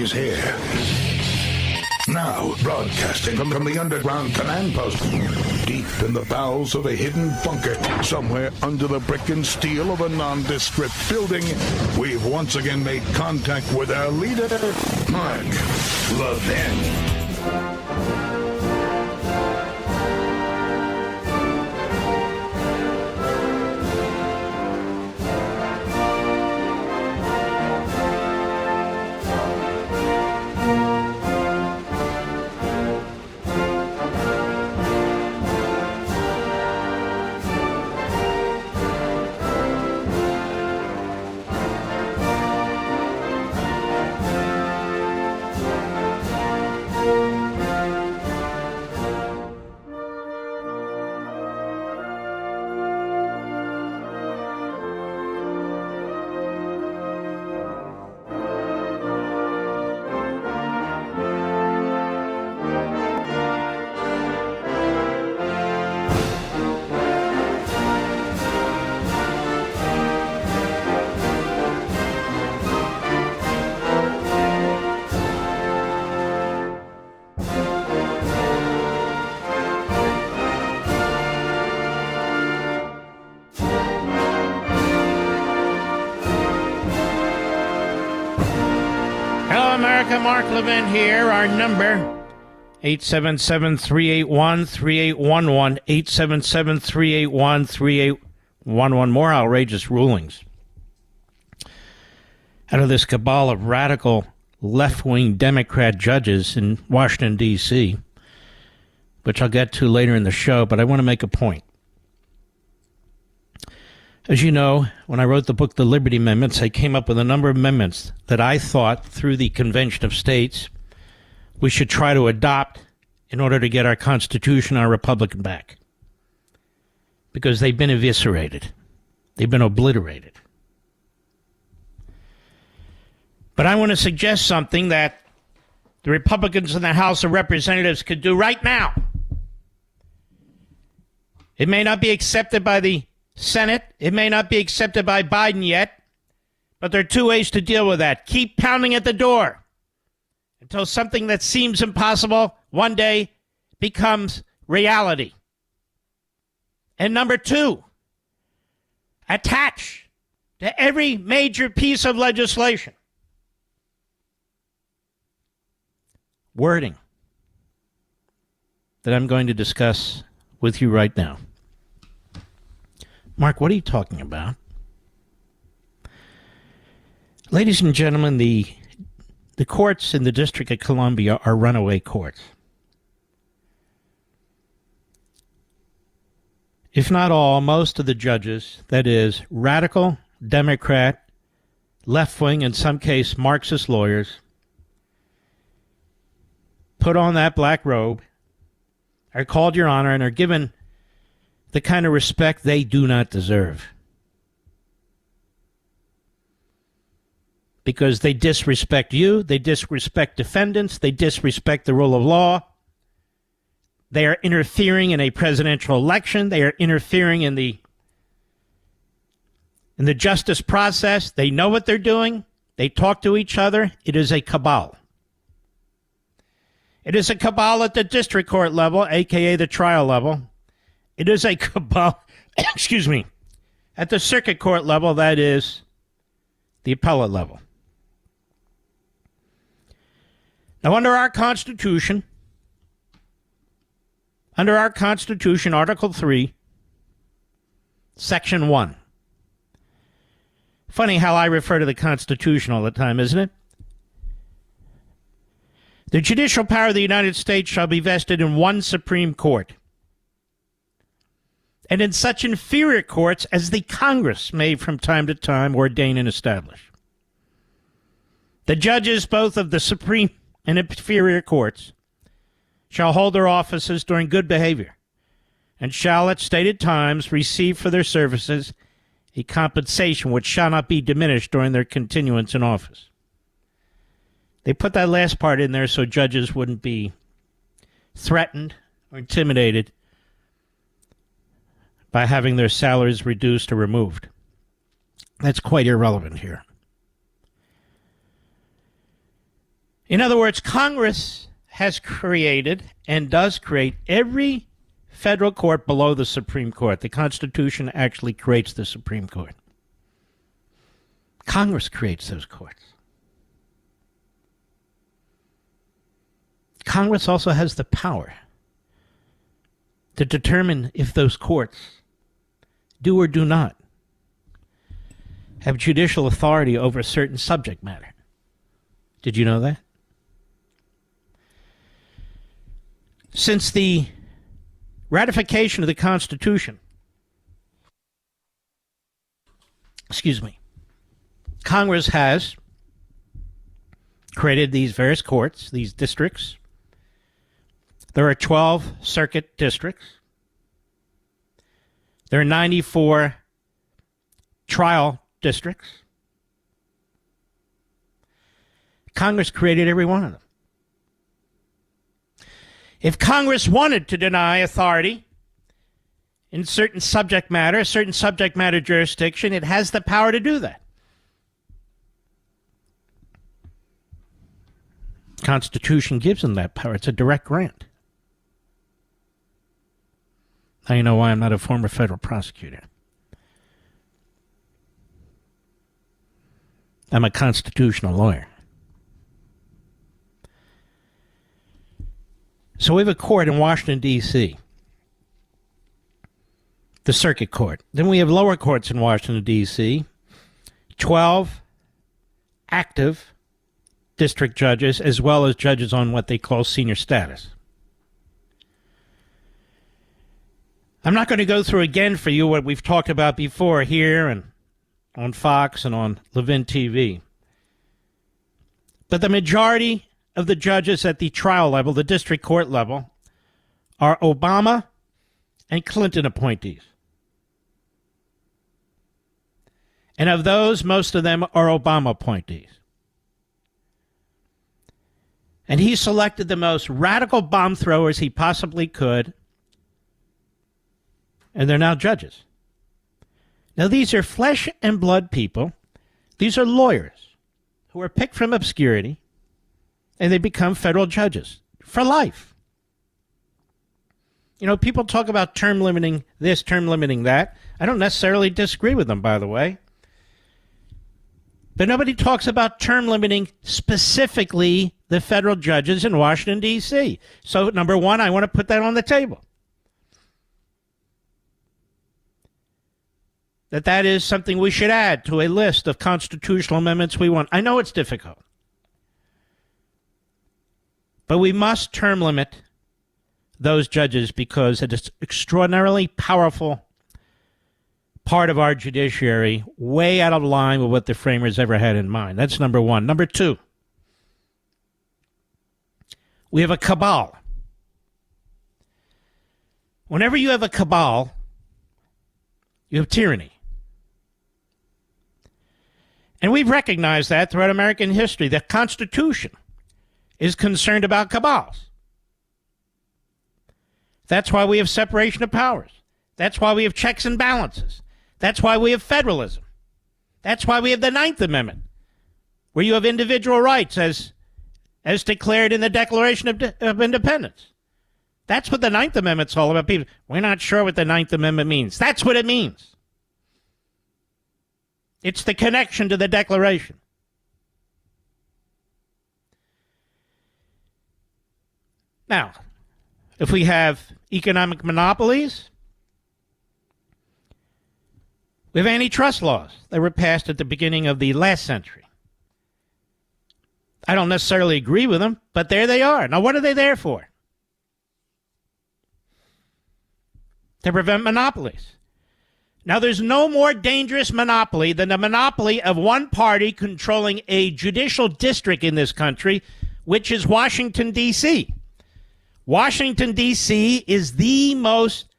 He's here. Now, broadcasting from the underground command post, deep in the bowels of a hidden bunker, somewhere under the brick and steel of a nondescript building, we've once again made contact with our leader, Mark Levin. Mark Levin here. Our number, 877-381-3811, 877-381-3811. More outrageous rulings out of this cabal of radical left-wing Democrat judges in Washington, D.C., which I'll get to later in the show, but I want to make a point. As you know, when I wrote the book, The Liberty Amendments, I came up with a number of amendments that I thought, through the Convention of States, we should try to adopt in order to get our Constitution, our Republic back. Because they've been eviscerated. They've been obliterated. But I want to suggest something that the Republicans in the House of Representatives could do right now. It may not be accepted by the Senate. It may not be accepted by Biden yet, but there are two ways to deal with that. Keep pounding at the door until something that seems impossible one day becomes reality. And number two, attach to every major piece of legislation wording that I'm going to discuss with you right now. Mark, what are you talking about? Ladies and gentlemen, the courts in the District of Columbia are runaway courts. If not all, most of the judges, that is, radical, Democrat, left-wing, in some case Marxist lawyers, put on that black robe, are called Your Honor, and are given the kind of respect they do not deserve. Because they disrespect you, they disrespect defendants, they disrespect the rule of law. They are interfering in a presidential election. They are interfering in the justice process. They know what they're doing. They talk to each other. It is a cabal. It is a cabal at the district court level, a.k.a. the trial level. It is a cabal, excuse me, at the circuit court level, that is the appellate level. Now, under our Constitution, Article 3, Section 1. Funny how I refer to the Constitution all the time, isn't it? The judicial power of the United States shall be vested in one Supreme Court, and in such inferior courts as the Congress may from time to time ordain and establish. The judges both of the Supreme and inferior courts shall hold their offices during good behavior, and shall at stated times receive for their services a compensation which shall not be diminished during their continuance in office. They put that last part in there so judges wouldn't be threatened or intimidated by having their salaries reduced or removed. That's quite irrelevant here. In other words, Congress has created and does create every federal court below the Supreme Court. The Constitution actually creates the Supreme Court. Congress creates those courts. Congress also has the power to determine if those courts do or do not have judicial authority over a certain subject matter. Did you know that? Since the ratification of the Constitution, Congress has created these various courts, these districts. There are 12 circuit districts. There are 94 trial districts. Congress created every one of them. If Congress wanted to deny authority in certain subject matter jurisdiction, it has the power to do that. The Constitution gives them that power. It's a direct grant. Now you know why I'm not a former federal prosecutor. I'm a constitutional lawyer. So we have a court in Washington, D.C., the Circuit Court. Then we have lower courts in Washington, D.C., 12 active district judges, as well as judges on what they call senior status. I'm not going to go through again for you what we've talked about before here and on Fox and on Levin TV. But the majority of the judges at the trial level, the district court level, are Obama and Clinton appointees. And of those, most of them are Obama appointees. And he selected the most radical bomb throwers he possibly could, and they're now judges. Now, these are flesh and blood people. These are lawyers who are picked from obscurity, and they become federal judges for life. You know, people talk about term limiting this, term limiting that. I don't necessarily disagree with them, by the way. But nobody talks about term limiting specifically the federal judges in Washington, D.C. So, number one, I want to put that on the table. That is something we should add to a list of constitutional amendments we want. I know it's difficult. But we must term limit those judges because it is extraordinarily powerful part of our judiciary, way out of line with what the framers ever had in mind. That's number one. Number two, we have a cabal. Whenever you have a cabal, you have tyranny. And we've recognized that throughout American history. The Constitution is concerned about cabals. That's why we have separation of powers. That's why we have checks and balances. That's why we have federalism. That's why we have the Ninth Amendment, where you have individual rights as declared in the Declaration of Independence. That's what the Ninth Amendment's all about. People, we're not sure what the Ninth Amendment means. That's what it means. It's the connection to the Declaration. Now, if we have economic monopolies, we have antitrust laws that were passed at the beginning of the last century. I don't necessarily agree with them, but there they are. Now, what are they there for? To prevent monopolies. Now, there's no more dangerous monopoly than the monopoly of one party controlling a judicial district in this country, which is Washington, D.C. Washington, D.C. is the most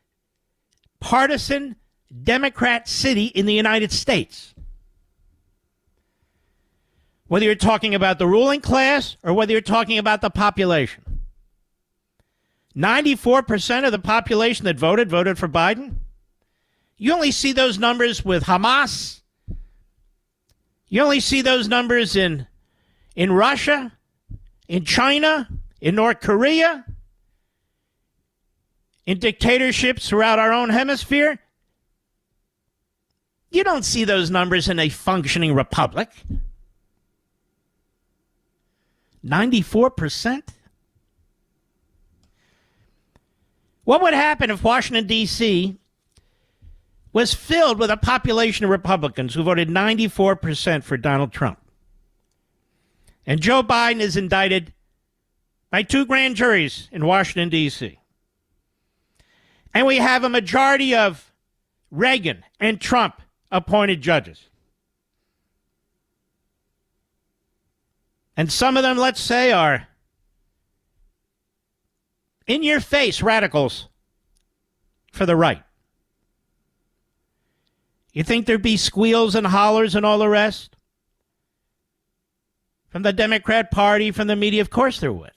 partisan Democrat city in the United States. Whether you're talking about the ruling class or whether you're talking about the population. 94% of the population that voted for Biden. You only see those numbers with Hamas. You only see those numbers in Russia in China, in North Korea, in dictatorships throughout our own hemisphere. You don't see those numbers in a functioning republic. 94%? What would happen if Washington, D.C. was filled with a population of Republicans who voted 94% for Donald Trump? And Joe Biden is indicted by 2 grand juries in Washington, D.C. And we have a majority of Reagan and Trump appointed judges. And some of them, let's say, are in-your-face radicals for the right. You think there'd be squeals and hollers and all the rest? From the Democrat Party, from the media? Of course there would.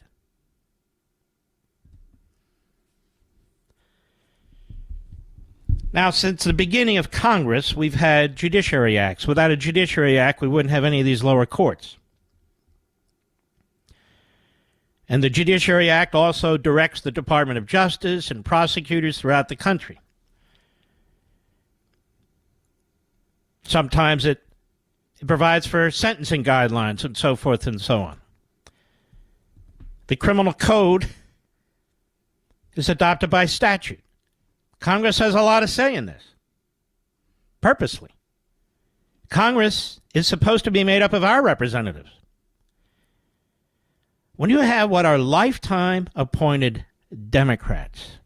Now, since the beginning of Congress, we've had judiciary acts. Without a judiciary act, we wouldn't have any of these lower courts. And the Judiciary Act also directs the Department of Justice and prosecutors throughout the country. Sometimes it provides for sentencing guidelines and so forth and so on. The criminal code is adopted by statute. Congress has a lot of say in this. Purposely. Congress is supposed to be made up of our representatives. When you have what are lifetime appointed Democrats,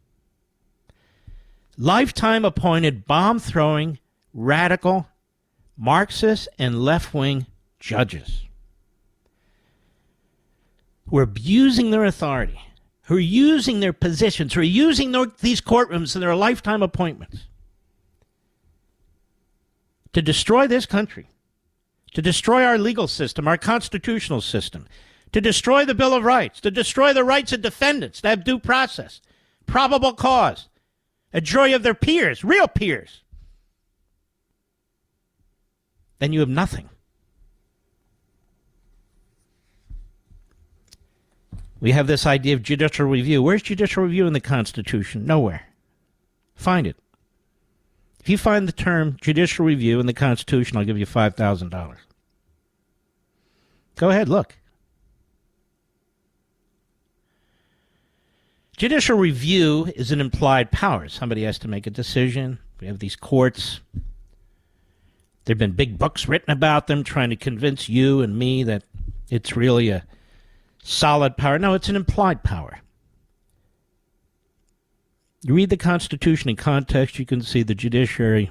lifetime appointed bomb-throwing, radical, Marxist, and left-wing judges who are abusing their authority, who are using their positions, who are using these courtrooms and their lifetime appointments to destroy this country, to destroy our legal system, our constitutional system, to destroy the Bill of Rights, to destroy the rights of defendants, to have due process, probable cause, a jury of their peers, real peers, then you have nothing. We have this idea of judicial review. Where's judicial review in the Constitution? Nowhere. Find it. If you find the term judicial review in the Constitution, I'll give you $5,000. Go ahead, look. Judicial review is an implied power. Somebody has to make a decision. We have these courts. There have been big books written about them trying to convince you and me that it's really a solid power. No, it's an implied power. You read the Constitution in context, you can see the judiciary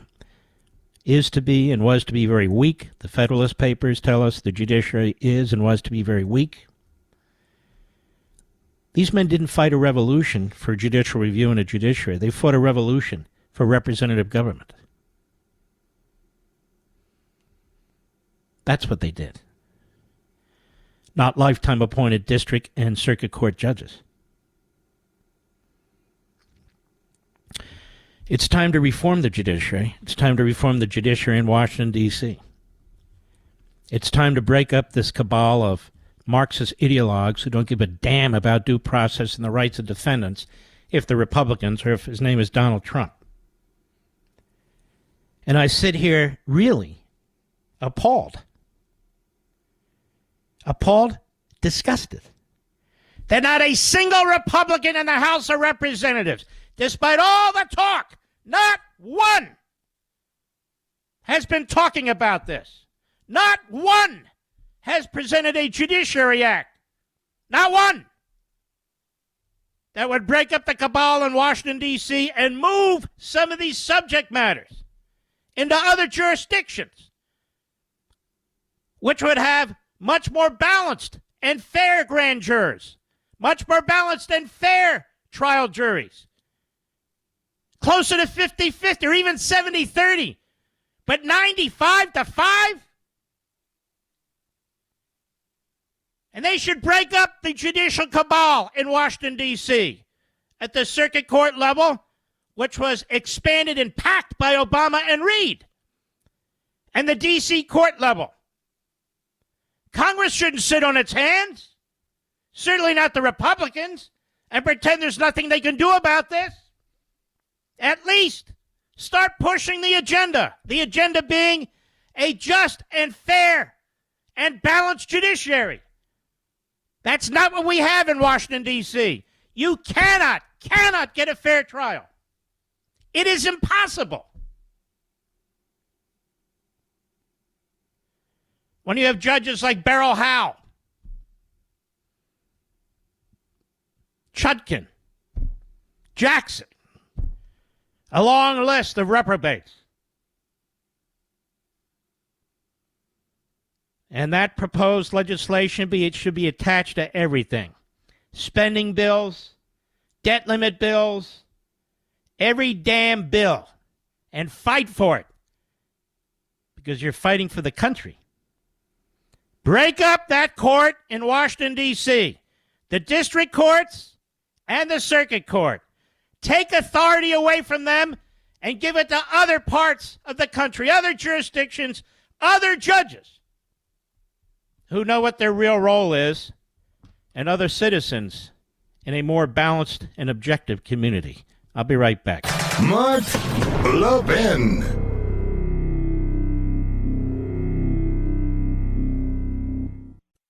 is to be and was to be very weak. The Federalist Papers tell us the judiciary is and was to be very weak. These men didn't fight a revolution for judicial review and a judiciary. They fought a revolution for representative government. That's what they did. Not lifetime appointed district and circuit court judges. It's time to reform the judiciary. It's time to reform the judiciary in Washington, D.C. It's time to break up this cabal of Marxist ideologues who don't give a damn about due process and the rights of defendants if they're Republicans or if his name is Donald Trump. And I sit here really appalled, disgusted, that not a single Republican in the House of Representatives, despite all the talk, not one has been talking about this. Not one has presented a Judiciary Act. Not one. That would break up the cabal in Washington, D.C. and move some of these subject matters into other jurisdictions, which would have much more balanced and fair grand jurors, much more balanced and fair trial juries, closer to 50-50 or even 70-30, but 95-5? And they should break up the judicial cabal in Washington, D.C. at the circuit court level, which was expanded and packed by Obama and Reid, and the D.C. court level. Congress shouldn't sit on its hands. certainly not the Republicans, and pretend there's nothing they can do about this. At least start pushing the agenda being a just and fair and balanced judiciary. That's not what we have in Washington, D.C. You cannot get a fair trial. It is impossible. When you have judges like Beryl Howe, Chutkan, Jackson, a long list of reprobates. And that proposed legislation, it should be attached to everything. Spending bills, debt limit bills, every damn bill. And fight for it. Because you're fighting for the country. Break up that court in Washington, D.C. The district courts and the circuit court. Take authority away from them and give it to other parts of the country, other jurisdictions, other judges who know what their real role is, and other citizens in a more balanced and objective community. I'll be right back. Mark Levin.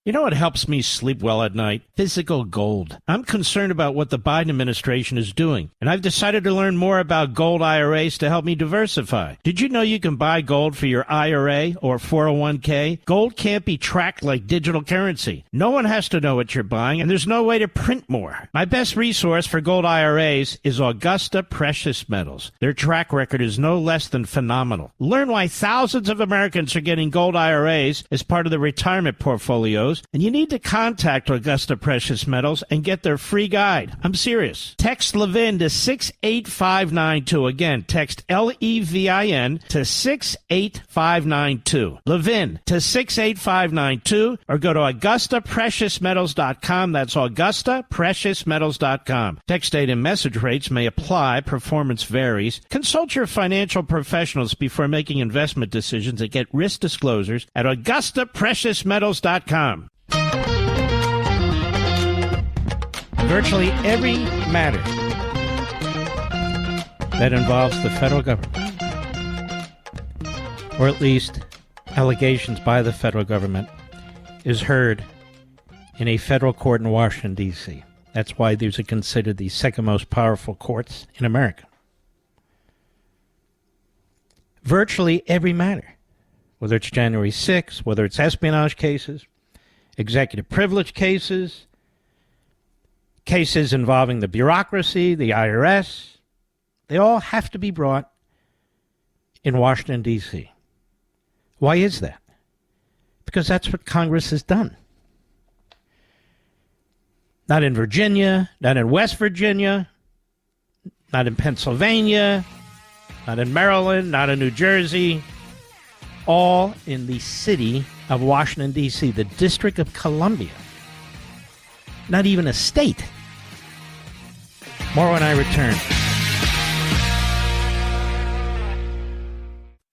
You know what helps me sleep well at night? Physical gold. I'm concerned about what the Biden administration is doing, and I've decided to learn more about gold IRAs to help me diversify. Did you know you can buy gold for your IRA or 401k? Gold can't be tracked like digital currency. No one has to know what you're buying, and there's no way to print more. My best resource for gold IRAs is Augusta Precious Metals. Their track record is no less than phenomenal. Learn why thousands of Americans are getting gold IRAs as part of their retirement portfolios, and you need to contact Augusta Precious Metals and get their free guide. I'm serious. Text Levin to 68592. Again, text LEVIN to 68592. Levin to 68592, or go to AugustaPreciousMetals.com. That's AugustaPreciousMetals.com. Text date and message rates may apply. Performance varies. Consult your financial professionals before making investment decisions and get risk disclosures at AugustaPreciousMetals.com. Virtually every matter that involves the federal government, or at least allegations by the federal government, is heard in a federal court in Washington, D.C. That's why these are considered the second most powerful courts in America. Virtually every matter, whether it's January 6th, whether it's espionage cases, executive privilege cases, cases involving the bureaucracy, the IRS, they all have to be brought in Washington, D.C. Why is that? Because that's what Congress has done. Not in Virginia, not in West Virginia, not in Pennsylvania, not in Maryland, not in New Jersey, all in the city of Washington, D.C., the District of Columbia. Not even a state. More when I return.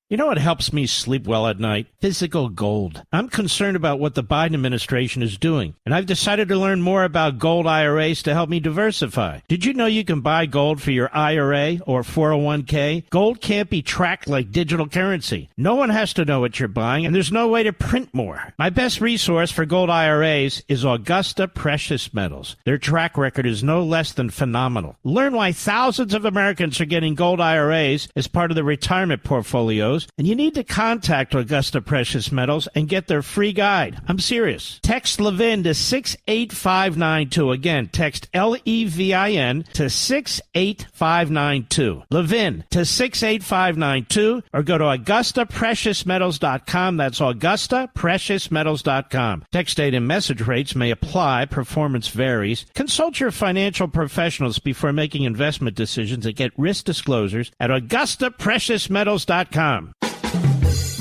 You know what helps me sleep well at night? Physical gold. I'm concerned about what the Biden administration is doing, and I've decided to learn more about gold IRAs to help me diversify. Did you know you can buy gold for your IRA or 401k? Gold can't be tracked like digital currency. No one has to know what you're buying, and there's no way to print more. My best resource for gold IRAs is Augusta Precious Metals. Their track record is no less than phenomenal. Learn why thousands of Americans are getting gold IRAs as part of their retirement portfolios, and you need to contact Augusta Precious Metals and get their free guide. I'm serious. Text Levin to 68592. Again, text LEVIN to 68592. Levin to 68592, or go to AugustaPreciousMetals.com. That's AugustaPreciousMetals.com. Text date and message rates may apply. Performance varies. Consult your financial professionals before making investment decisions and get risk disclosures at AugustaPreciousMetals.com.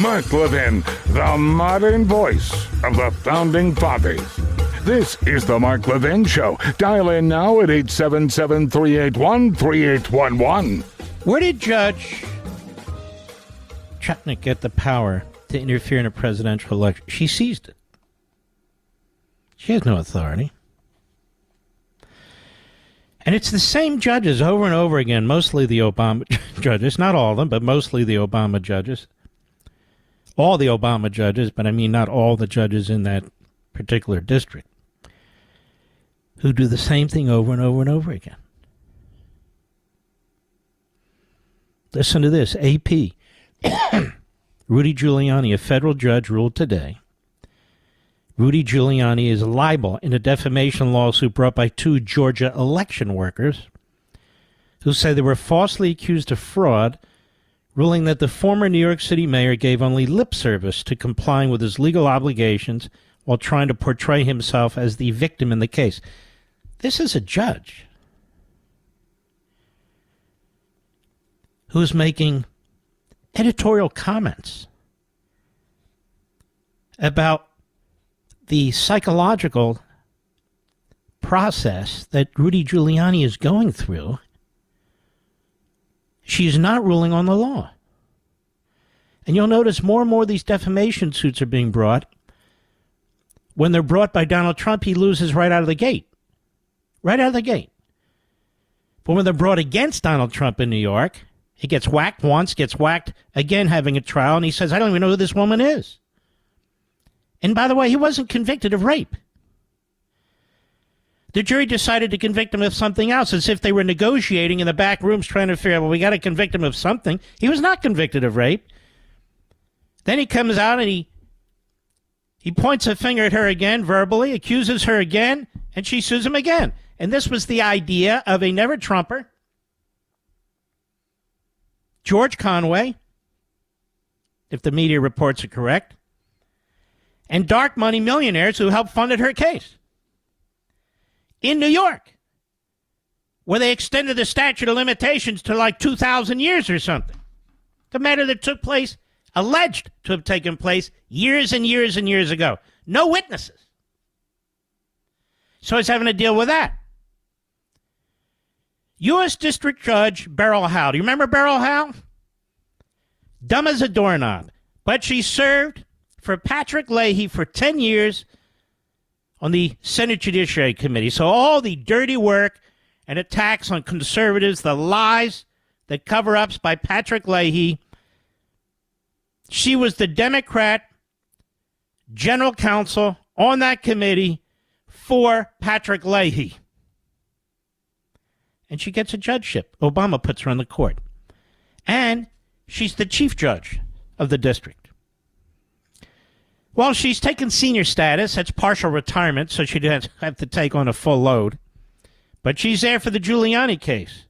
Mark Levin, the modern voice of the Founding Fathers. This is the Mark Levin Show. Dial in now at 877-381-3811. Where did Judge Chutkan get the power to interfere in a presidential election? She seized it. She has no authority. And it's the same judges over and over again, mostly the Obama judges, not all of them, but mostly the Obama judges. All the Obama judges, but I mean not all the judges in that particular district, who do the same thing over and over and over again. Listen to this. AP. Rudy Giuliani, a federal judge, ruled today. Rudy Giuliani is liable in a defamation lawsuit brought by two Georgia election workers who say they were falsely accused of fraud, ruling that the former New York City mayor gave only lip service to complying with his legal obligations while trying to portray himself as the victim in the case. This is a judge who's making editorial comments about the psychological process that Rudy Giuliani is going through. She's not ruling on the law. And you'll notice more and more of these defamation suits are being brought. When they're brought by Donald Trump, he loses right out of the gate. Right out of the gate. But when they're brought against Donald Trump in New York, he gets whacked once, gets whacked again having a trial, and he says, I don't even know who this woman is. And by the way, he wasn't convicted of rape. The jury decided to convict him of something else, as if they were negotiating in the back rooms trying to figure out, well, we got to convict him of something. He was not convicted of rape. Then he comes out and he points a finger at her again, verbally, accuses her again, and she sues him again. And this was the idea of a never-Trumper, George Conway, if the media reports are correct, and dark money millionaires who helped funded her case. In New York, where they extended the statute of limitations to like 2,000 years or something. The matter that took place, alleged to have taken place years and years and years ago. No witnesses. So he's having to deal with that. U.S. District Judge Beryl Howe. Do you remember Beryl Howe? Dumb as a doorknob. But she served for Patrick Leahy for 10 years on the Senate Judiciary Committee. So all the dirty work and attacks on conservatives, the lies, the cover-ups by Patrick Leahy, she was the Democrat general counsel on that committee for Patrick Leahy. And she gets a judgeship. Obama puts her on the court. And she's the chief judge of the district. Well, she's taken senior status. That's partial retirement, so she doesn't have to take on a full load. But she's there for the Giuliani case.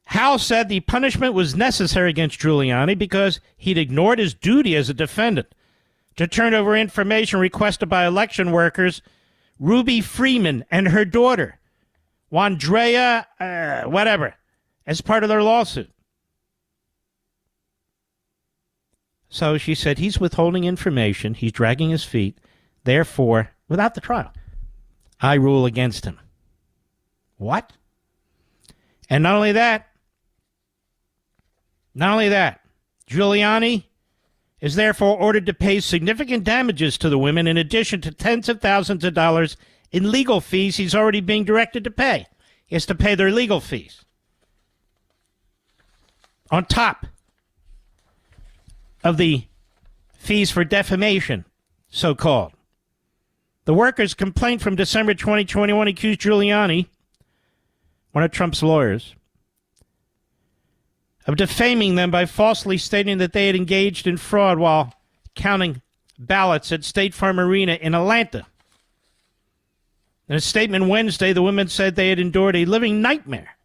Howe said the punishment was necessary against Giuliani because he'd ignored his duty as a defendant to turn over information requested by election workers Ruby Freeman and her daughter, Wandrea, whatever, as part of their lawsuit. So she said he's withholding information, he's dragging his feet, therefore, without the trial, I rule against him. What? And not only that, Giuliani is therefore ordered to pay significant damages to the women in addition to tens of thousands of dollars in legal fees he's already being directed to pay. He has to pay their legal fees. On top of the fees for defamation, so-called. The workers' complaint from December 2021 accused Giuliani, one of Trump's lawyers, of defaming them by falsely stating that they had engaged in fraud while counting ballots at State Farm Arena in Atlanta. In a statement Wednesday, the women said they had endured a living nightmare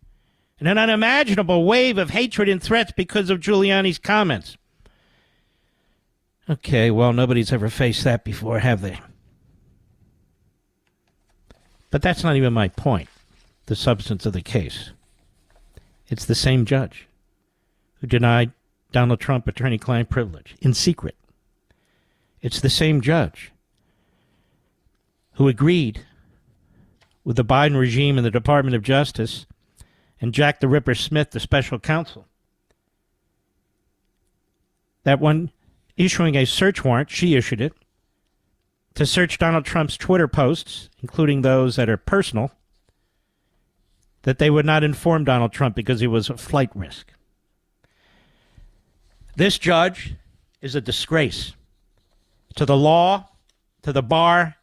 and an unimaginable wave of hatred and threats because of Giuliani's comments. Okay, well, nobody's ever faced that before, have they? But that's not even my point, the substance of the case. It's the same judge who denied Donald Trump attorney-client privilege in secret. It's the same judge who agreed with the Biden regime and the Department of Justice and Jack the Ripper Smith, the special counsel, that when issuing a search warrant, she issued it, to search Donald Trump's Twitter posts, including those that are personal, that they would not inform Donald Trump because he was a flight risk. This judge is a disgrace to the law, to the bar,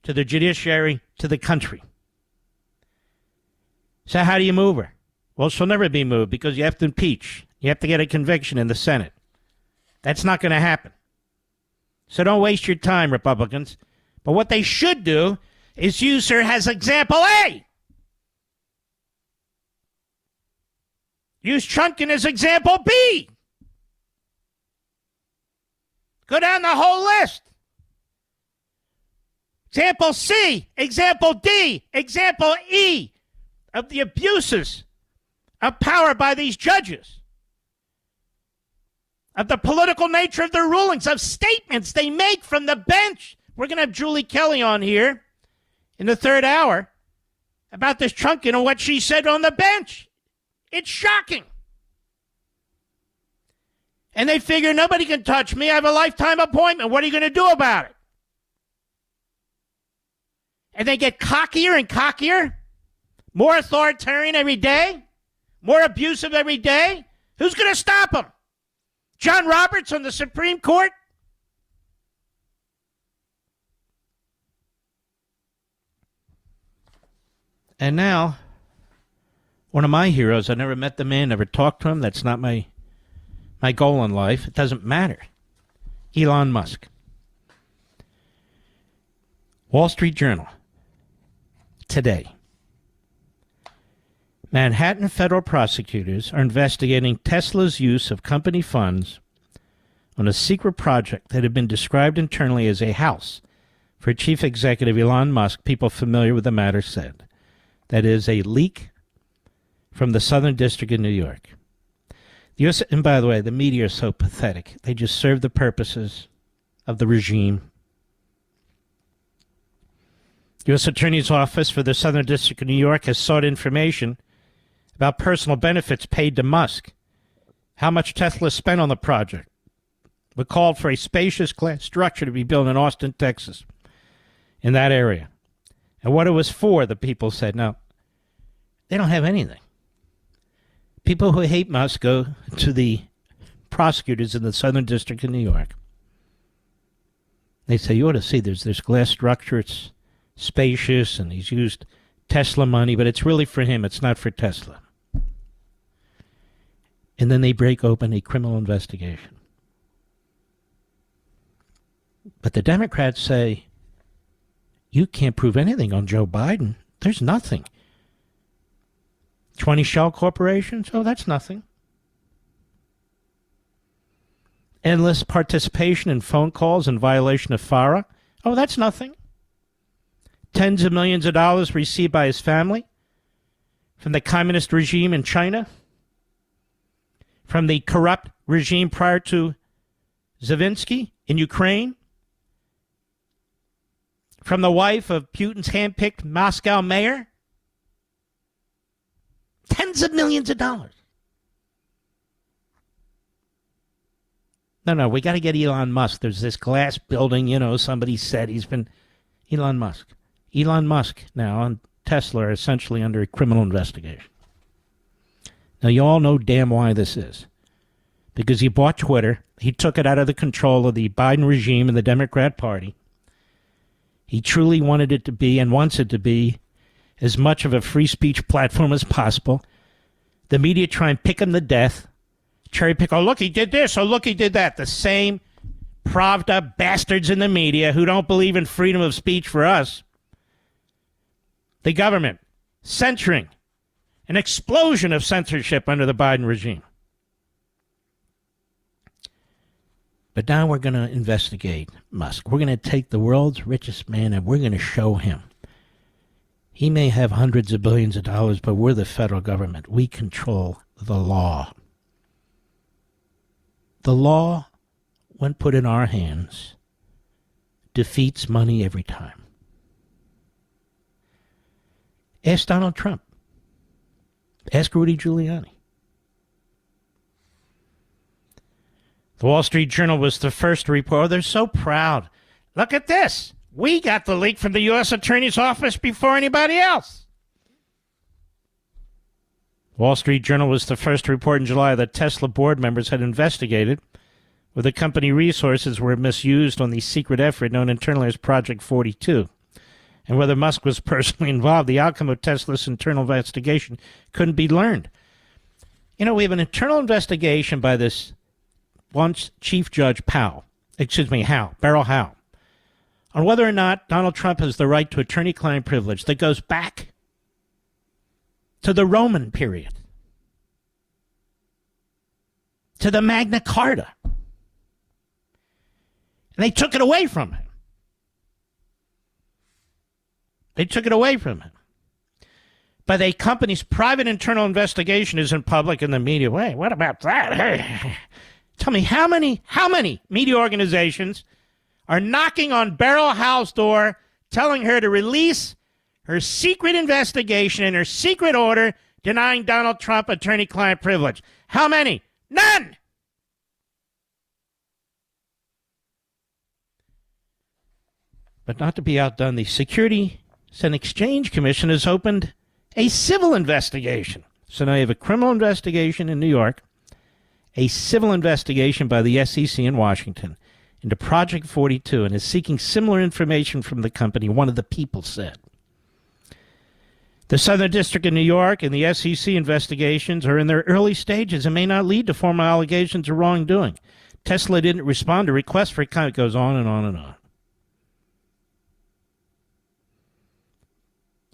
to the judiciary, to the country. So how do you move her? Well, she'll never be moved because you have to impeach. You have to get a conviction in the Senate. That's not going to happen. So don't waste your time, Republicans. But what they should do is use her as example A. Use Chunkin as example B. Go down the whole list. Example C, example D, example E of the abuses of power by these judges, of the political nature of their rulings, of statements they make from the bench. We're going to have Julie Kelly on here in the third hour about this Chunkin and what she said on the bench. It's shocking. And they figure nobody can touch me. I have a lifetime appointment. What are you going to do about it? And they get cockier and cockier, more authoritarian every day, more abusive every day. Who's going to stop them? John Roberts on the Supreme Court? And now, one of my heroes, I never met the man, never talked to him. That's not my goal in life. It doesn't matter. Elon Musk. Wall Street Journal. Today. Manhattan federal prosecutors are investigating Tesla's use of company funds on a secret project that had been described internally as a house for Chief Executive Elon Musk. People familiar with the matter said. That is a leak from the Southern District of New York. The US, and by the way, the media are so pathetic. They just serve the purposes of the regime. The U.S. Attorney's Office for the Southern District of New York has sought information about personal benefits paid to Musk, how much Tesla spent on the project. We called for a spacious glass structure to be built in Austin, Texas, in that area. And what it was for, the people said. No, they don't have anything. People who hate Musk go to the prosecutors in the Southern District of New York. They say, you ought to see there's this glass structure. It's spacious, and he's used Tesla money, but it's really for him. It's not for Tesla. And then they break open a criminal investigation. But the Democrats say, you can't prove anything on Joe Biden. There's nothing. 20 shell corporations? Oh, that's nothing. Endless participation in phone calls in violation of FARA? Oh, that's nothing. Tens of millions of dollars received by his family from the communist regime in China, from the corrupt regime prior to Zelensky in Ukraine, from the wife of Putin's hand-picked Moscow mayor. Tens of millions of dollars. No, we got to get Elon Musk. There's this glass building, somebody said he's been... Elon Musk. Elon Musk now and Tesla are essentially under a criminal investigation. Now, you all know damn why this is. Because he bought Twitter. He took it out of the control of the Biden regime and the Democrat Party. He truly wanted it to be and wants it to be as much of a free speech platform as possible. The media try and pick him to death. Cherry pick, oh, look, he did this. Oh, look, he did that. The same Pravda bastards in the media who don't believe in freedom of speech for us. The government censoring, an explosion of censorship under the Biden regime. But now we're going to investigate Musk. We're going to take the world's richest man and we're going to show him. He may have hundreds of billions of dollars, but we're the federal government. We control the law. The law, when put in our hands, defeats money every time. Ask Donald Trump. Ask Rudy Giuliani. The Wall Street Journal was the first to report. Oh, they're so proud. Look at this. We got the leak from the U.S. Attorney's Office before anybody else. Wall Street Journal was the first to report in July that Tesla board members had investigated whether company resources were misused on the secret effort known internally as Project 42, and whether Musk was personally involved. The outcome of Tesla's internal investigation couldn't be learned. You know, we have an internal investigation by this once Chief Judge Beryl Howell, on whether or not Donald Trump has the right to attorney-client privilege that goes back to the Roman period, to the Magna Carta. And they took it away from him. But a company's private internal investigation isn't public in the media. Wait, what about that? Hey, tell me, how many media organizations are knocking on Beryl Howell's door telling her to release her secret investigation and her secret order denying Donald Trump attorney-client privilege? How many? None! But not to be outdone, the Securities and Exchange Commission has opened a civil investigation. So now you have a criminal investigation in New York, a civil investigation by the SEC in Washington into Project 42, and is seeking similar information from the company, one of the people said. The Southern District of New York and the SEC investigations are in their early stages and may not lead to formal allegations of wrongdoing. Tesla didn't respond to requests for comment. It goes on and on and on.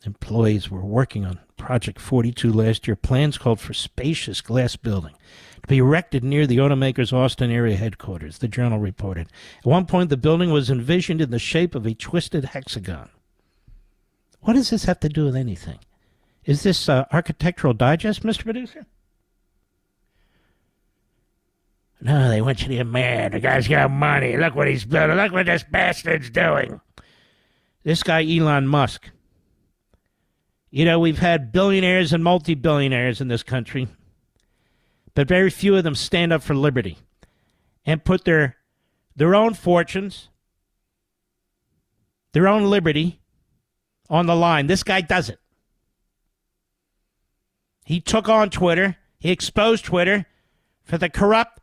Employees were working on Project 42 last year. Plans called for spacious glass building to be erected near the automaker's Austin area headquarters, the Journal reported. At one point, the building was envisioned in the shape of a twisted hexagon. What does this have to do with anything? Is this Architectural Digest, Mr. Producer? No, they want you to get mad. The guy's got money. Look what he's building. Look what this bastard's doing. This guy, Elon Musk. You know, we've had billionaires and multi-billionaires in this country, but very few of them stand up for liberty and put their own fortunes, their own liberty on the line. This guy does it. He took on Twitter. He exposed Twitter for the corrupt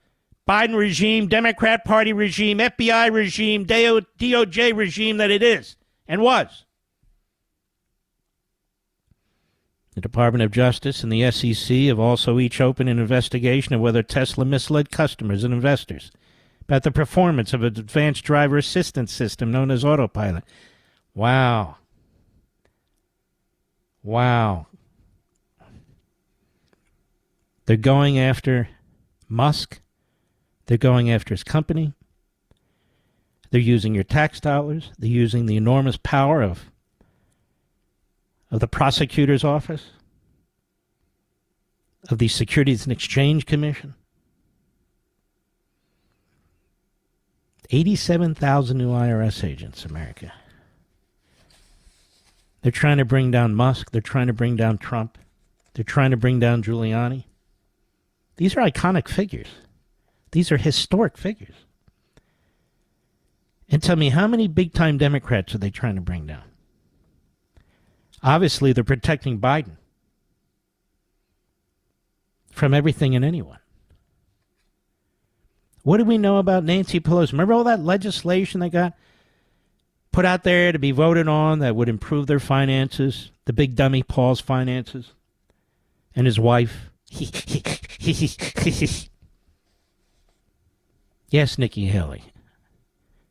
Biden regime, Democrat Party regime, FBI regime, DOJ regime that it is and was. The Department of Justice and the SEC have also each opened an investigation of whether Tesla misled customers and investors about the performance of an advanced driver assistance system known as Autopilot. Wow. They're going after Musk. They're going after his company. They're using your tax dollars. They're using the enormous power of the prosecutor's office, of the Securities and Exchange Commission. 87,000 new IRS agents, America. They're trying to bring down Musk. They're trying to bring down Trump. They're trying to bring down Giuliani. These are iconic figures. These are historic figures. And tell me, how many big-time Democrats are they trying to bring down? Obviously, they're protecting Biden from everything and anyone. What do we know about Nancy Pelosi? Remember all that legislation that got put out there to be voted on that would improve their finances, the big dummy Paul's finances, and his wife? Yes, Nikki Haley.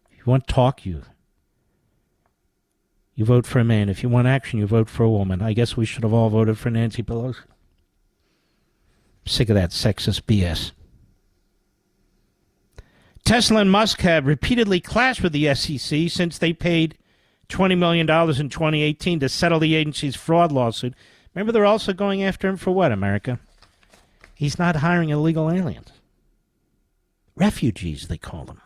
If you want talk, you vote for a man. If you want action, you vote for a woman. I guess we should have all voted for Nancy Pelosi. Sick of that sexist BS. Tesla and Musk have repeatedly clashed with the SEC since they paid $20 million in 2018 to settle the agency's fraud lawsuit. Remember, they're also going after him for what, America? He's not hiring illegal aliens. Refugees, they call them.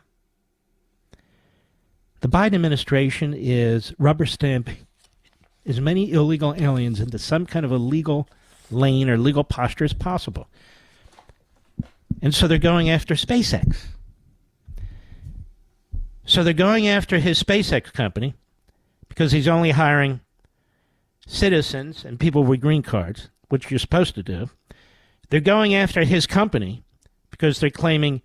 The Biden administration is rubber stamping as many illegal aliens into some kind of a legal lane or legal posture as possible. And so they're going after SpaceX. So they're going after his SpaceX company because he's only hiring citizens and people with green cards. which you're supposed to do. They're going after his company because they're claiming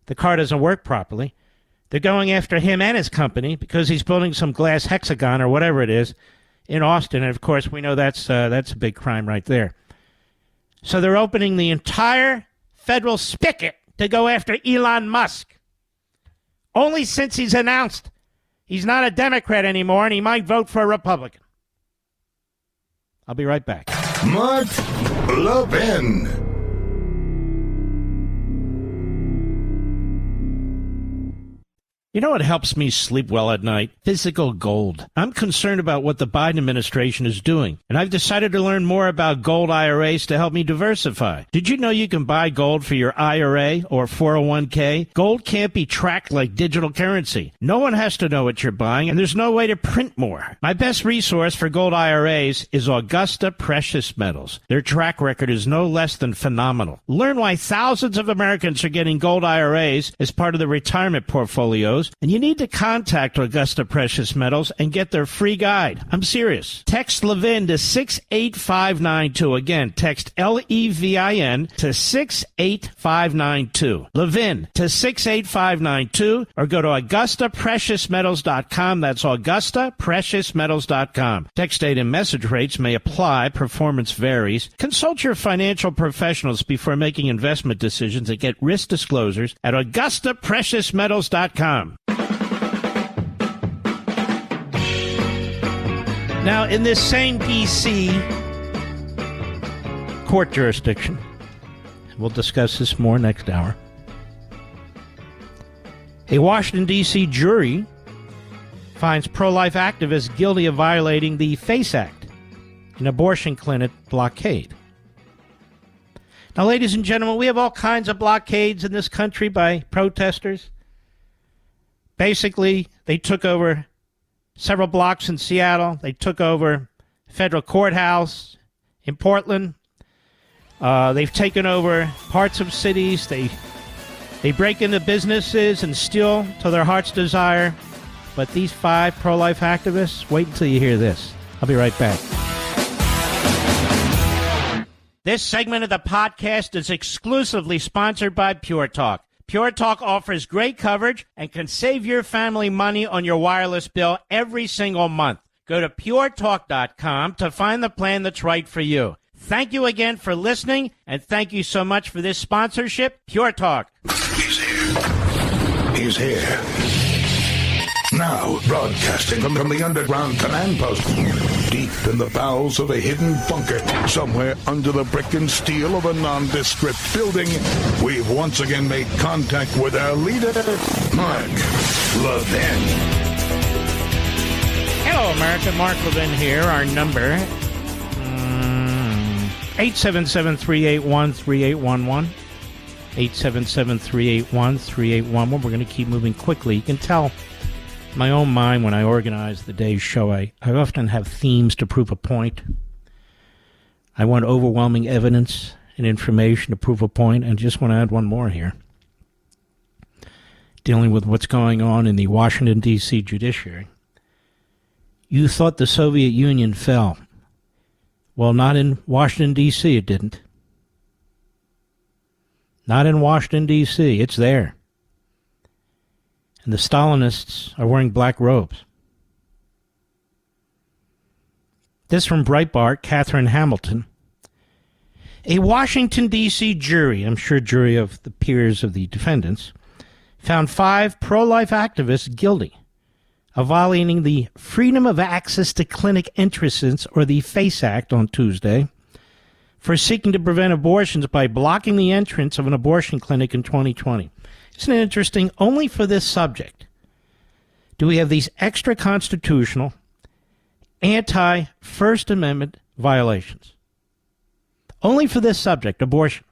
the car doesn't work properly. They're going after him and his company because he's building some glass hexagon or whatever it is in Austin. And, of course, we know that's a big crime right there. So they're opening the entire federal spigot to go after Elon Musk. Only since he's announced he's not a Democrat anymore and he might vote for a Republican. I'll be right back. Mark Levin. You know what helps me sleep well at night? Physical gold. I'm concerned about what the Biden administration is doing, and I've decided to learn more about gold IRAs to help me diversify. Did you know you can buy gold for your IRA or 401k? Gold can't be tracked like digital currency. No one has to know what you're buying, and there's no way to print more. My best resource for gold IRAs is Augusta Precious Metals. Their track record is no less than phenomenal. Learn why thousands of Americans are getting gold IRAs as part of their retirement portfolios. And you need to contact Augusta Precious Metals and get their free guide. I'm serious. Text Levin to 68592. Again, text LEVIN to 68592. Levin to 68592 or go to AugustaPreciousMetals.com. That's AugustaPreciousMetals.com. Text date and message rates may apply. Performance varies. Consult your financial professionals before making investment decisions and get risk disclosures at AugustaPreciousMetals.com. Now, in this same D.C. court jurisdiction, we'll discuss this more next hour, a Washington, D.C. jury finds pro-life activists guilty of violating the FACE Act, an abortion clinic blockade. Now, ladies and gentlemen, we have all kinds of blockades in this country by protesters. Basically, they took over several blocks in Seattle. They took over federal courthouse in Portland. They've taken over parts of cities. They break into businesses and steal to their heart's desire. But these 5 pro-life activists, wait until you hear this. I'll be right back. This segment of the podcast is exclusively sponsored by Pure Talk. Pure Talk offers great coverage and can save your family money on your wireless bill every single month. Go to puretalk.com to find the plan that's right for you. Thank you again for listening, and thank you so much for this sponsorship, Pure Talk. He's here. He's here. Now, broadcasting from the underground command post, deep in the bowels of a hidden bunker, somewhere under the brick and steel of a nondescript building, we've once again made contact with our leader, Mark Levin. Hello, America. Mark Levin here. Our number, 877-381-3811. 877-381-3811. We're going to keep moving quickly. You can tell my own mind when I organize the day's show, I often have themes to prove a point. I want overwhelming evidence and information to prove a point, and just want to add one more here. Dealing with what's going on in the Washington, D.C. judiciary. You thought the Soviet Union fell. Well, not in Washington, D.C. it didn't. Not in Washington, D.C. It's there. And the Stalinists are wearing black robes. This from Breitbart, Catherine Hamilton. A Washington, D.C. jury, I'm sure jury of the peers of the defendants, found 5 pro-life activists guilty of violating the Freedom of Access to Clinic Entrances, or the FACE Act, on Tuesday, for seeking to prevent abortions by blocking the entrance of an abortion clinic in 2020. Isn't it interesting? Only for this subject do we have these extra-constitutional, anti-First Amendment violations. Only for this subject, abortion.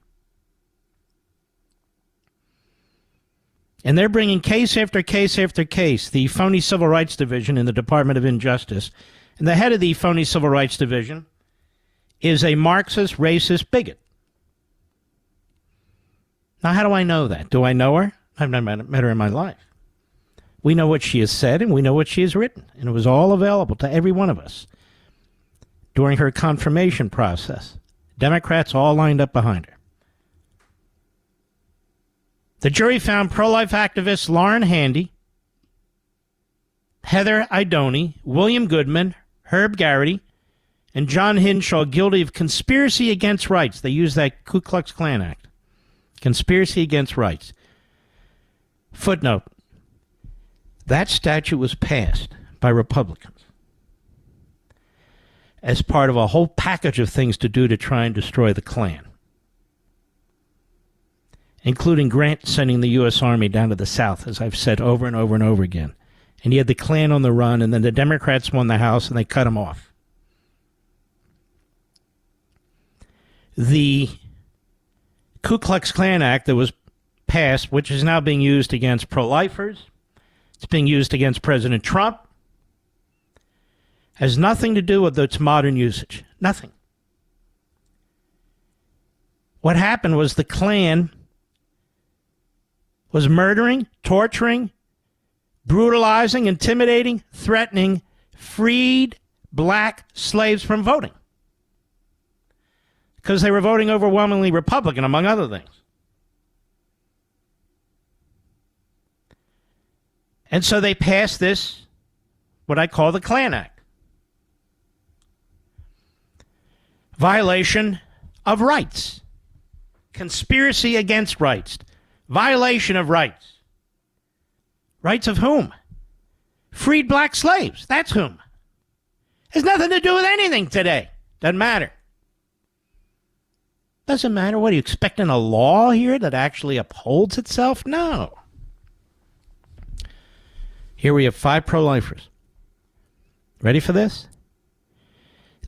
And they're bringing case after case after case. The phony Civil Rights Division in the Department of Injustice, and the head of the phony Civil Rights Division is a Marxist, racist bigot. Now, how do I know that? Do I know her? I've never met her in my life. We know what she has said, and we know what she has written. And it was all available to every one of us during her confirmation process, Democrats all lined up behind her. The jury found pro-life activists Lauren Handy, Heather Idoni, William Goodman, Herb Garrity, and John Hinshaw guilty of conspiracy against rights. They used that Ku Klux Klan Act. Conspiracy against rights. Footnote. That statute was passed by Republicans as part of a whole package of things to do to try and destroy the Klan, including Grant sending the U.S. Army down to the South, as I've said over and over and over again. And you had the Klan on the run, and then the Democrats won the House, and they cut them off. The Ku Klux Klan Act that was passed, which is now being used against pro-lifers, it's being used against President Trump, has nothing to do with its modern usage. Nothing. What happened was the Klan was murdering, torturing, brutalizing, intimidating, threatening freed black slaves from voting, because they were voting overwhelmingly Republican, among other things. And so they passed this, what I call the Klan Act. Violation of rights. Conspiracy against rights. Violation of rights. Rights of whom? Freed black slaves. That's whom. Has nothing to do with anything today. Doesn't matter. Doesn't matter. What, are you expecting a law here that actually upholds itself? No. Here we have 5 pro-lifers. Ready for this?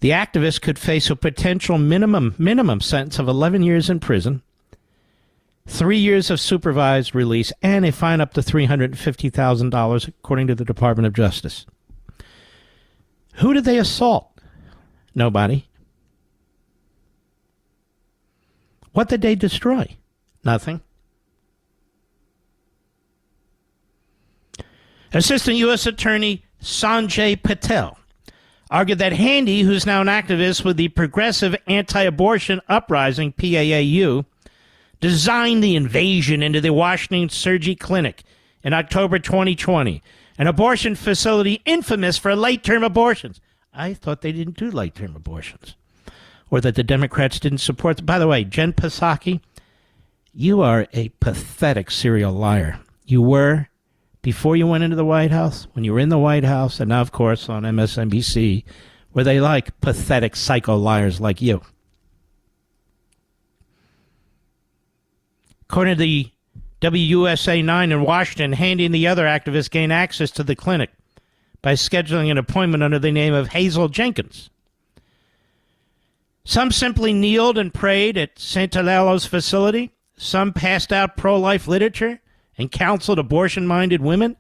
The activists could face a potential minimum sentence of 11 years in prison, 3 years of supervised release, and a fine up to $350,000, according to the Department of Justice. Who did they assault? Nobody. What did they destroy? Nothing. Assistant U.S. Attorney Sanjay Patel argued that Handy, who's now an activist with the Progressive Anti-Abortion Uprising, PAAU, designed the invasion into the Washington Surgery Clinic in October 2020, an abortion facility infamous for late-term abortions. I thought they didn't do late-term abortions, or that the Democrats didn't support them. By the way, Jen Psaki, you are a pathetic serial liar. You were before you went into the White House, when you were in the White House, and now, of course, on MSNBC, where they like pathetic psycho liars like you. According to the WUSA 9 in Washington, Handy and the other activists gained access to the clinic by scheduling an appointment under the name of Hazel Jenkins. Some simply kneeled and prayed at Santalalo's facility. Some passed out pro-life literature and counseled abortion-minded women.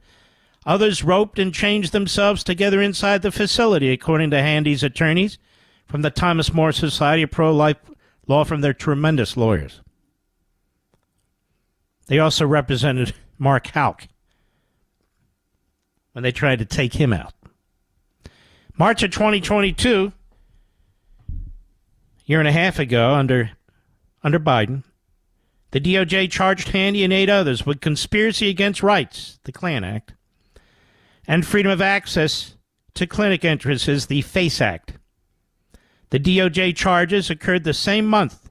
Others roped and changed themselves together inside the facility, according to Handy's attorneys from the Thomas More Society of Pro-Life Law firm. They're tremendous lawyers. They also represented Mark Houck when they tried to take him out. March of 2022, a year and a half ago, under Biden, the DOJ charged Handy and 8 others with conspiracy against rights, the Klan Act, and freedom of access to clinic entrances, the FACE Act. The DOJ charges occurred the same month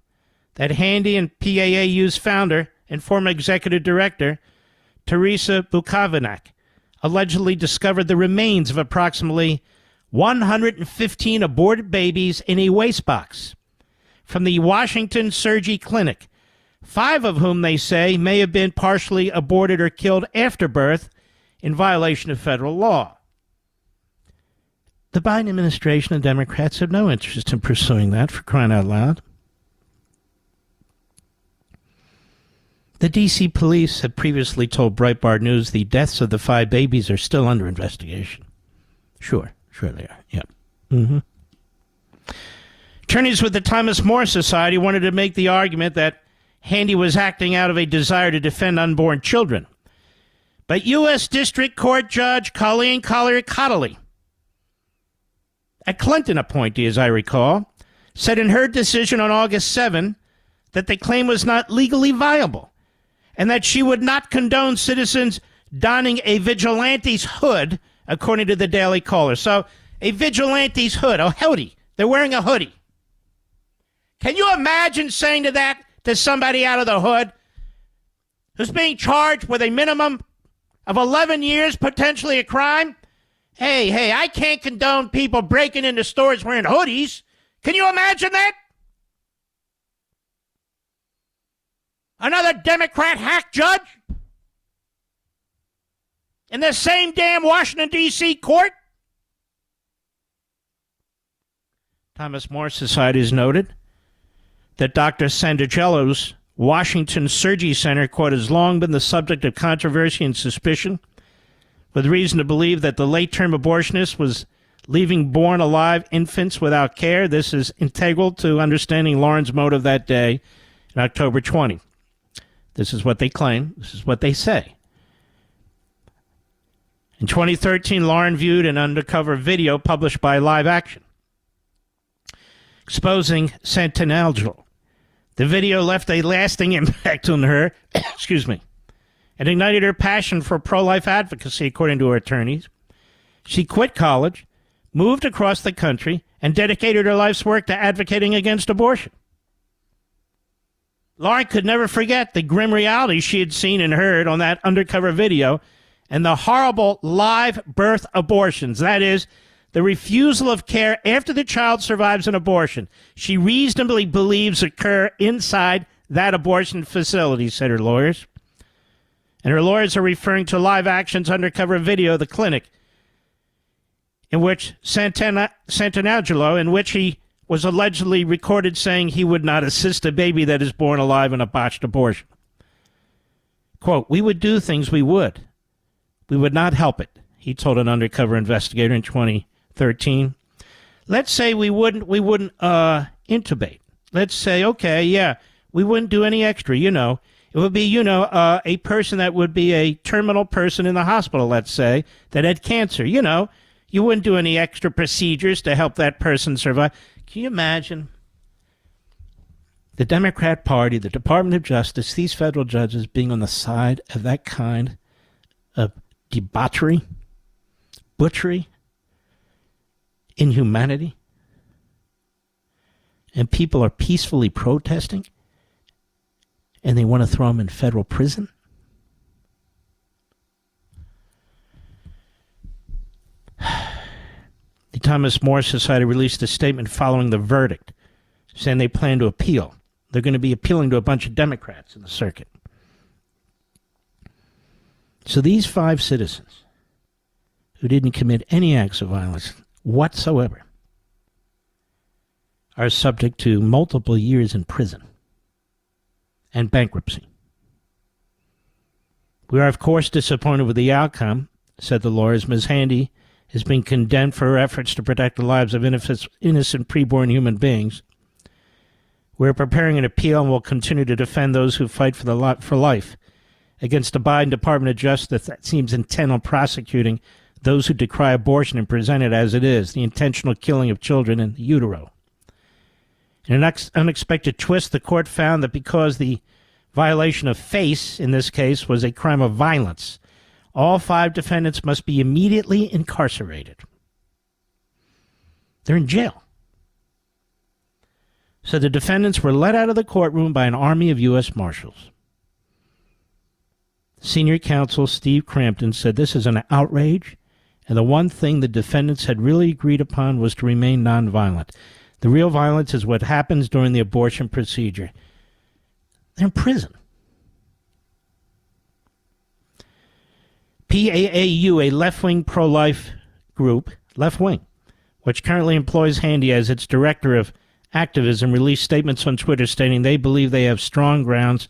that Handy and PAAU's founder and former executive director, Teresa Bukovinak, allegedly discovered the remains of approximately 115 aborted babies in a waste box from the Washington Surgery Clinic, 5 of whom they say may have been partially aborted or killed after birth in violation of federal law. The Biden administration and Democrats have no interest in pursuing that, for crying out loud. The D.C. police had previously told Breitbart News the deaths of the 5 babies are still under investigation. Sure they are, yeah. Attorneys with the Thomas More Society wanted to make the argument that Handy was acting out of a desire to defend unborn children. But U.S. District Court Judge Colleen Collier Cottley, a Clinton appointee, as I recall, said in her decision on August 7 that the claim was not legally viable and that she would not condone citizens donning a vigilante's hood, according to the Daily Caller. So, a vigilante's hood, a hoodie. They're wearing a hoodie. Can you imagine saying to somebody out of the hood who's being charged with a minimum of 11 years, potentially a crime? Hey, I can't condone people breaking into stores wearing hoodies. Can you imagine that? Another Democrat hack judge? In the same damn Washington, D.C. court? Thomas More Society has noted that Dr. Sandagello's Washington Surgery Center, quote, has long been the subject of controversy and suspicion, with reason to believe that the late-term abortionist was leaving born-alive infants without care. This is integral to understanding Lauren's motive that day in October 20. This is what they claim. This is what they say. In 2013, Lauren viewed an undercover video published by Live Action exposing Santinalgel. The video left a lasting impact on her, and ignited her passion for pro-life advocacy, according to her attorneys. She quit college, moved across the country, and dedicated her life's work to advocating against abortion. Lauren could never forget the grim reality she had seen and heard on that undercover video and the horrible live birth abortions. That is, the refusal of care after the child survives an abortion she reasonably believes occur inside that abortion facility, said her lawyers. And her lawyers are referring to Live Action's undercover video of the clinic in which Santinangelo, in which he was allegedly recorded saying he would not assist a baby that is born alive in a botched abortion. Quote, "We would do things we would. We would not help it," he told an undercover investigator in 2013. Let's say we wouldn't intubate. Let's say, okay, yeah, we wouldn't do any extra, It would be, a person that would be a terminal person in the hospital, let's say, that had cancer. You wouldn't do any extra procedures to help that person survive. Can you imagine the Democrat Party, the Department of Justice, these federal judges being on the side of that kind of debauchery, butchery, inhumanity? And people are peacefully protesting? And they want to throw them in federal prison? The Thomas More Society released a statement following the verdict, saying they plan to appeal. They're going to be appealing to a bunch of Democrats in the circuit. So these 5 citizens who didn't commit any acts of violence whatsoever are subject to multiple years in prison and bankruptcy. We are, of course, disappointed with the outcome, said the lawyers. Ms. Handy has been condemned for her efforts to protect the lives of innocent preborn human beings. We are preparing an appeal and will continue to defend those who fight for life against the Biden Department of Justice that seems intent on prosecuting those who decry abortion and present it as it is, the intentional killing of children in the utero. In an unexpected twist, the court found that because the violation of FACE, in this case, was a crime of violence, all 5 defendants must be immediately incarcerated. They're in jail. So the defendants were let out of the courtroom by an army of U.S. Marshals. Senior counsel Steve Crampton said this is an outrage, and the one thing the defendants had really agreed upon was to remain nonviolent. The real violence is what happens during the abortion procedure. They're in prison. PAAU, a left-wing pro-life group, left-wing, which currently employs Handy as its director of activism, released statements on Twitter stating they believe they have strong grounds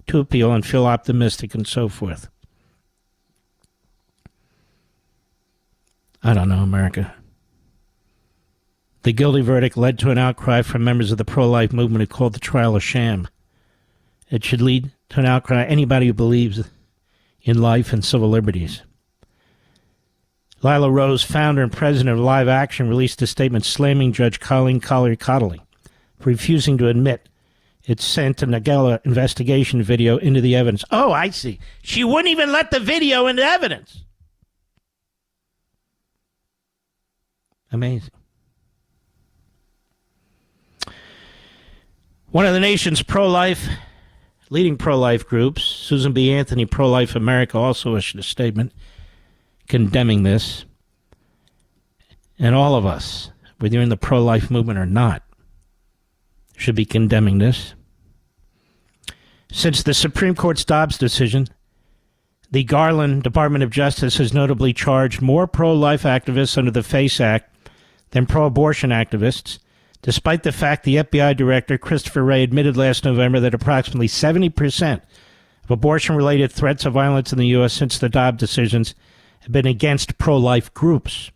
to appeal and feel optimistic and so forth. I don't know, America. The guilty verdict led to an outcry from members of the pro-life movement who called the trial a sham. It should lead to an outcry anybody who believes in life and civil liberties. Lila Rose, founder and president of Live Action, released a statement slamming Judge Colleen Collier-Cottley for refusing to admit it sent a Nagella investigation video into the evidence. Oh, I see. She wouldn't even let the video into evidence. Amazing. One of the nation's leading pro-life groups, Susan B. Anthony Pro-Life America, also issued a statement condemning this. And all of us, whether you're in the pro-life movement or not, should be condemning this. Since the Supreme Court's Dobbs decision, the Garland Department of Justice has notably charged more pro-life activists under the FACE Act than pro-abortion activists, despite the fact the FBI director, Christopher Wray, admitted last November that approximately 70% of abortion-related threats of violence in the U.S. since the Dobbs decisions have been against pro-life groups.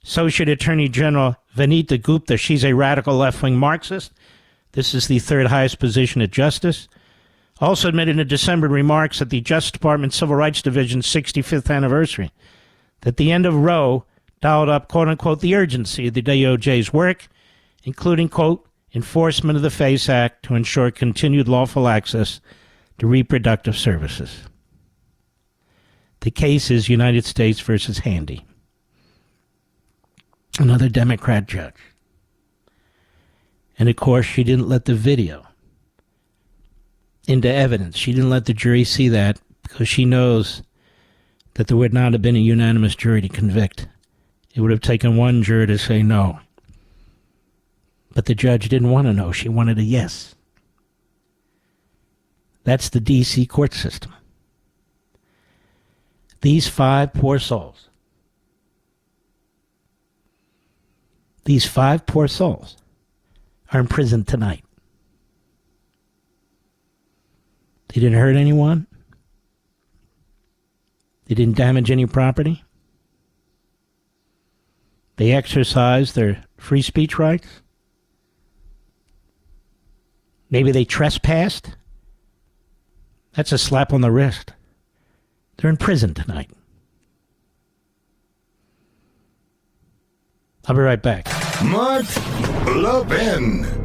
Associate Attorney General Vanita Gupta, she's a radical left-wing Marxist. This is the third highest position at Justice. Also admitted in December remarks at the Justice Department Civil Rights Division's 65th anniversary that the end of Roe dialed up, quote-unquote, the urgency of the DOJ's work, including, quote, enforcement of the FACE Act to ensure continued lawful access to reproductive services. The case is United States versus Handy. Another Democrat judge. And, of course, she didn't let the video into evidence. She didn't let the jury see that because she knows that there would not have been a unanimous jury to convict. It would have taken one juror to say no. But the judge didn't want to know. She wanted a yes. That's the D.C. court system. These five poor souls are in prison tonight. They didn't hurt anyone. They didn't damage any property. They exercised their free speech rights. Maybe they trespassed. That's a slap on the wrist. They're in prison tonight. I'll be right back. Mark Levin.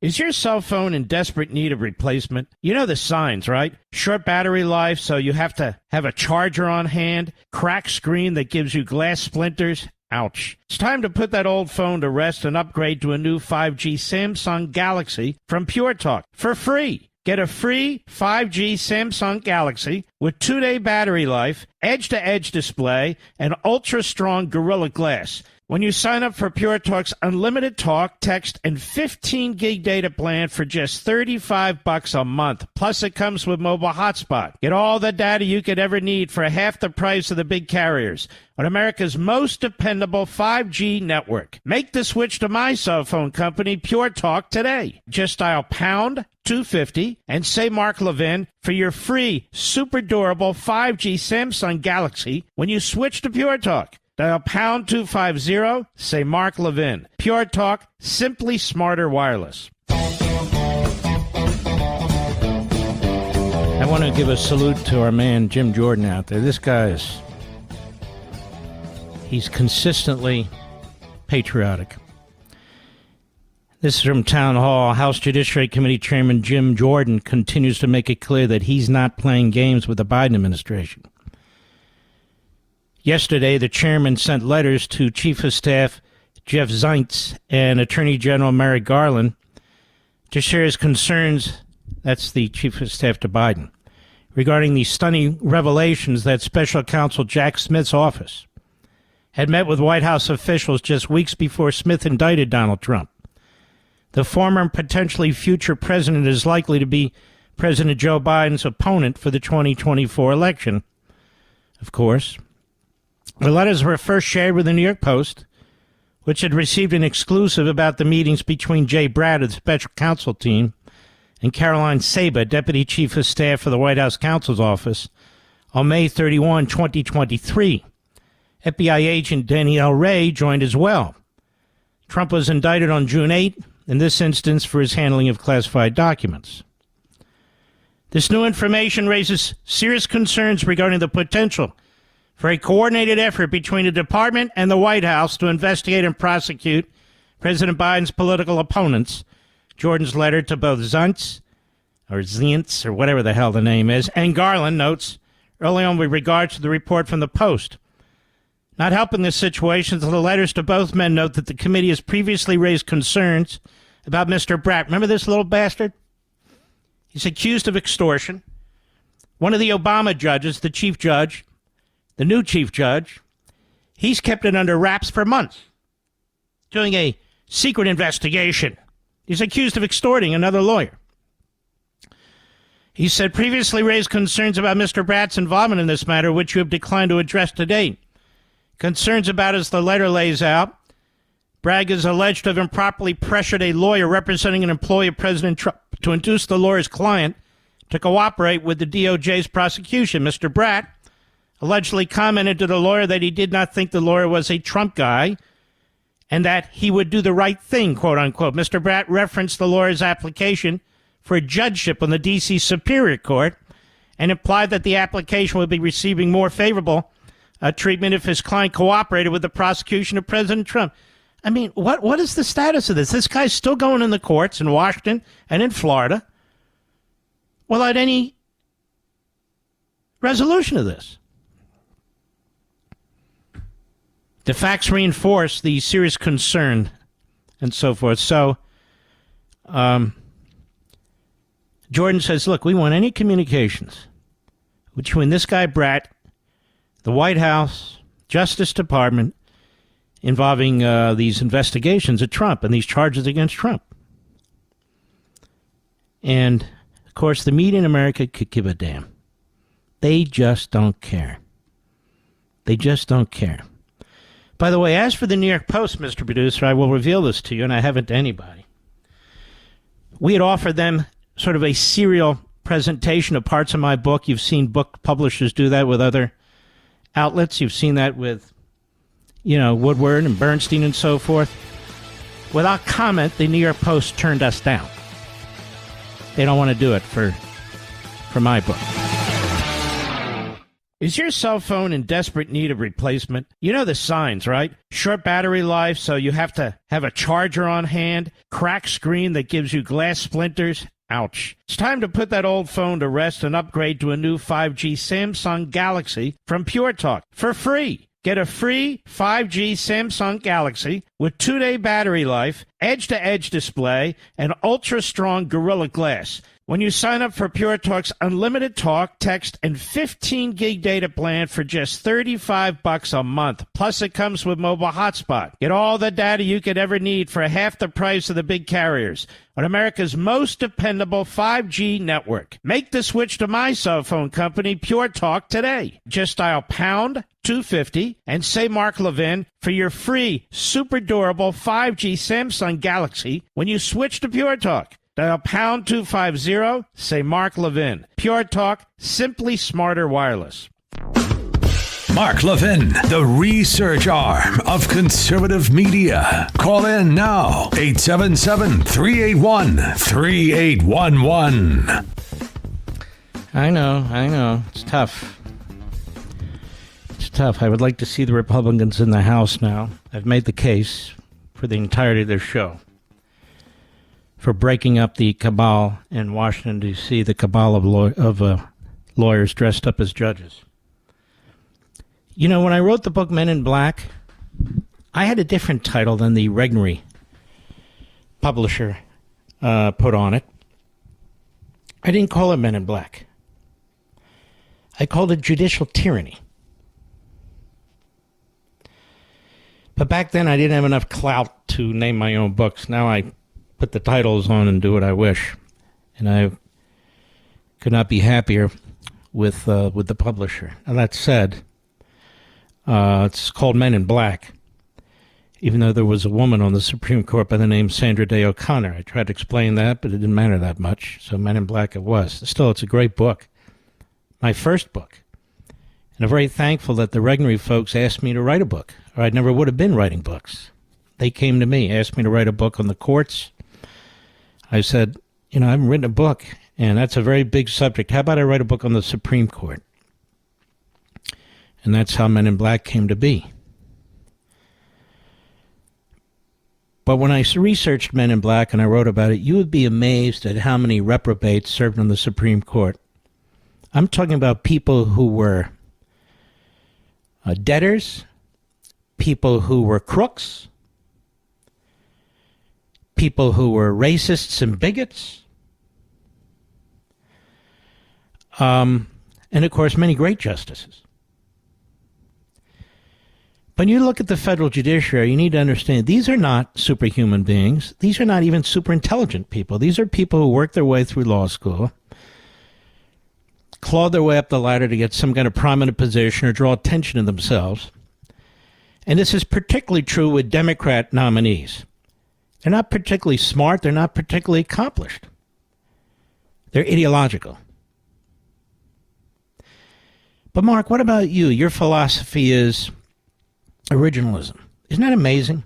Is your cell phone in desperate need of replacement? You know the signs, right? Short battery life, so you have to have a charger on hand. Cracked screen that gives you glass splinters. Ouch. It's time to put that old phone to rest and upgrade to a new 5G Samsung Galaxy from Pure Talk for free. Get a free 5G Samsung Galaxy with 2-day battery life, edge-to-edge display, and ultra-strong Gorilla Glass when you sign up for Pure Talk's unlimited talk, text, and 15 gig data plan for just $35 a month. Plus, it comes with mobile hotspot. Get all the data you could ever need for half the price of the big carriers on America's most dependable 5G network. Make the switch to my cell phone company, Pure Talk, today. Just dial pound 250 and say Mark Levin for your free, super durable 5G Samsung Galaxy when you switch to Pure Talk. Dial pound 250, say Mark Levin. Pure Talk, simply smarter wireless. I want to give a salute to our man Jim Jordan out there. This guy he's consistently patriotic. This is from Town Hall. House Judiciary Committee Chairman Jim Jordan continues to make it clear that he's not playing games with the Biden administration. Yesterday, the chairman sent letters to Chief of Staff Jeff Zients and Attorney General Merrick Garland to share his concerns, that's the Chief of Staff to Biden, regarding the stunning revelations that Special Counsel Jack Smith's office had met with White House officials just weeks before Smith indicted Donald Trump. The former and potentially future president is likely to be President Joe Biden's opponent for the 2024 election, of course. The letters were first shared with the New York Post, which had received an exclusive about the meetings between Jay Brad of the Special Counsel team and Caroline Saba, Deputy Chief of Staff for the White House Counsel's Office, on May 31, 2023. FBI agent Danielle Ray joined as well. Trump was indicted on June 8, in this instance for his handling of classified documents. This new information raises serious concerns regarding the potential for a coordinated effort between the department and the White House to investigate and prosecute President Biden's political opponents. Jordan's letter to both Zients, or whatever the hell the name is, and Garland notes early on with regards to the report from the Post. Not helping the situation, the letters to both men note that the committee has previously raised concerns about Mr. Bratt. Remember this little bastard? He's accused of extortion. One of the Obama judges, the chief judge, the new chief judge, he's kept it under wraps for months, doing a secret investigation. He's accused of extorting another lawyer. He said previously raised concerns about Mr. Bratt's involvement in this matter, which you have declined to address to date. Concerns about, as the letter lays out, Bragg is alleged to have improperly pressured a lawyer representing an employee of President Trump to induce the lawyer's client to cooperate with the DOJ's prosecution. Mr. Bratt allegedly commented to the lawyer that he did not think the lawyer was a Trump guy and that he would do the right thing, quote unquote. Mr. Bratt referenced the lawyer's application for a judgeship on the D.C. Superior Court and implied that the application would be receiving more favorable treatment if his client cooperated with the prosecution of President Trump. I mean, what is the status of this? This guy's still going in the courts in Washington and in Florida without any resolution of this. The facts reinforce the serious concern and so forth. So, Jordan says, look, we want any communications between this guy Bratt, the White House, Justice Department, involving these investigations of Trump and these charges against Trump. And, of course, the media in America could give a damn. They just don't care. They just don't care. By the way, as for the New York Post, Mr. Producer, I will reveal this to you, and I haven't to anybody. We had offered them sort of a serial presentation of parts of my book. You've seen book publishers do that with other outlets. You've seen that with, Woodward and Bernstein and so forth. Without comment, the New York Post turned us down. They don't want to do it for my book. Is your cell phone in desperate need of replacement? You know the signs, right? Short battery life, so you have to have a charger on hand. Cracked screen that gives you glass splinters. Ouch. It's time to put that old phone to rest and upgrade to a new 5G Samsung Galaxy from Pure Talk for free. Get a free 5G Samsung Galaxy with 2-day battery life, edge-to-edge display, and ultra-strong Gorilla Glass when you sign up for Pure Talk's unlimited talk, text, and 15-gig data plan for just $35 a month. Plus, it comes with mobile hotspot. Get all the data you could ever need for half the price of the big carriers on America's most dependable 5G network. Make the switch to my cell phone company, Pure Talk, today. Just dial pound 250 and say Mark Levin for your free, super durable 5G Samsung Galaxy when you switch to Pure Talk. Dial pound 250, say Mark Levin. Pure Talk, simply smarter wireless. Mark Levin, the research arm of conservative media. Call in now, 877-381-3811. I know. It's tough. I would like to see the Republicans in the House now. I've made the case for the entirety of their show for breaking up the cabal in Washington, D.C., the cabal of lawyers dressed up as judges. You know, when I wrote the book Men in Black, I had a different title than the Regnery publisher put on it. I didn't call it Men in Black. I called it Judicial Tyranny. But back then I didn't have enough clout to name my own books. Now I put the titles on and do what I wish. And I could not be happier with the publisher. Now that said, it's called Men in Black, even though there was a woman on the Supreme Court by the name Sandra Day O'Connor. I tried to explain that, but it didn't matter that much. So Men in Black it was. Still, it's a great book. My first book. And I'm very thankful that the Regnery folks asked me to write a book, or I never would have been writing books. They came to me, asked me to write a book on the courts. I said, I haven't written a book, and that's a very big subject. How about I write a book on the Supreme Court? And that's how Men in Black came to be. But when I researched Men in Black and I wrote about it, you would be amazed at how many reprobates served on the Supreme Court. I'm talking about people who were debtors, people who were crooks, people who were racists and bigots, and of course many great justices. When you look at the federal judiciary, you need to understand these are not superhuman beings. These are not even super intelligent people. These are people who work their way through law school, claw their way up the ladder to get some kind of prominent position or draw attention to themselves. And this is particularly true with Democrat nominees. They're not particularly smart. They're not particularly accomplished. They're ideological. But Mark, what about you? Your philosophy is originalism. Isn't that amazing?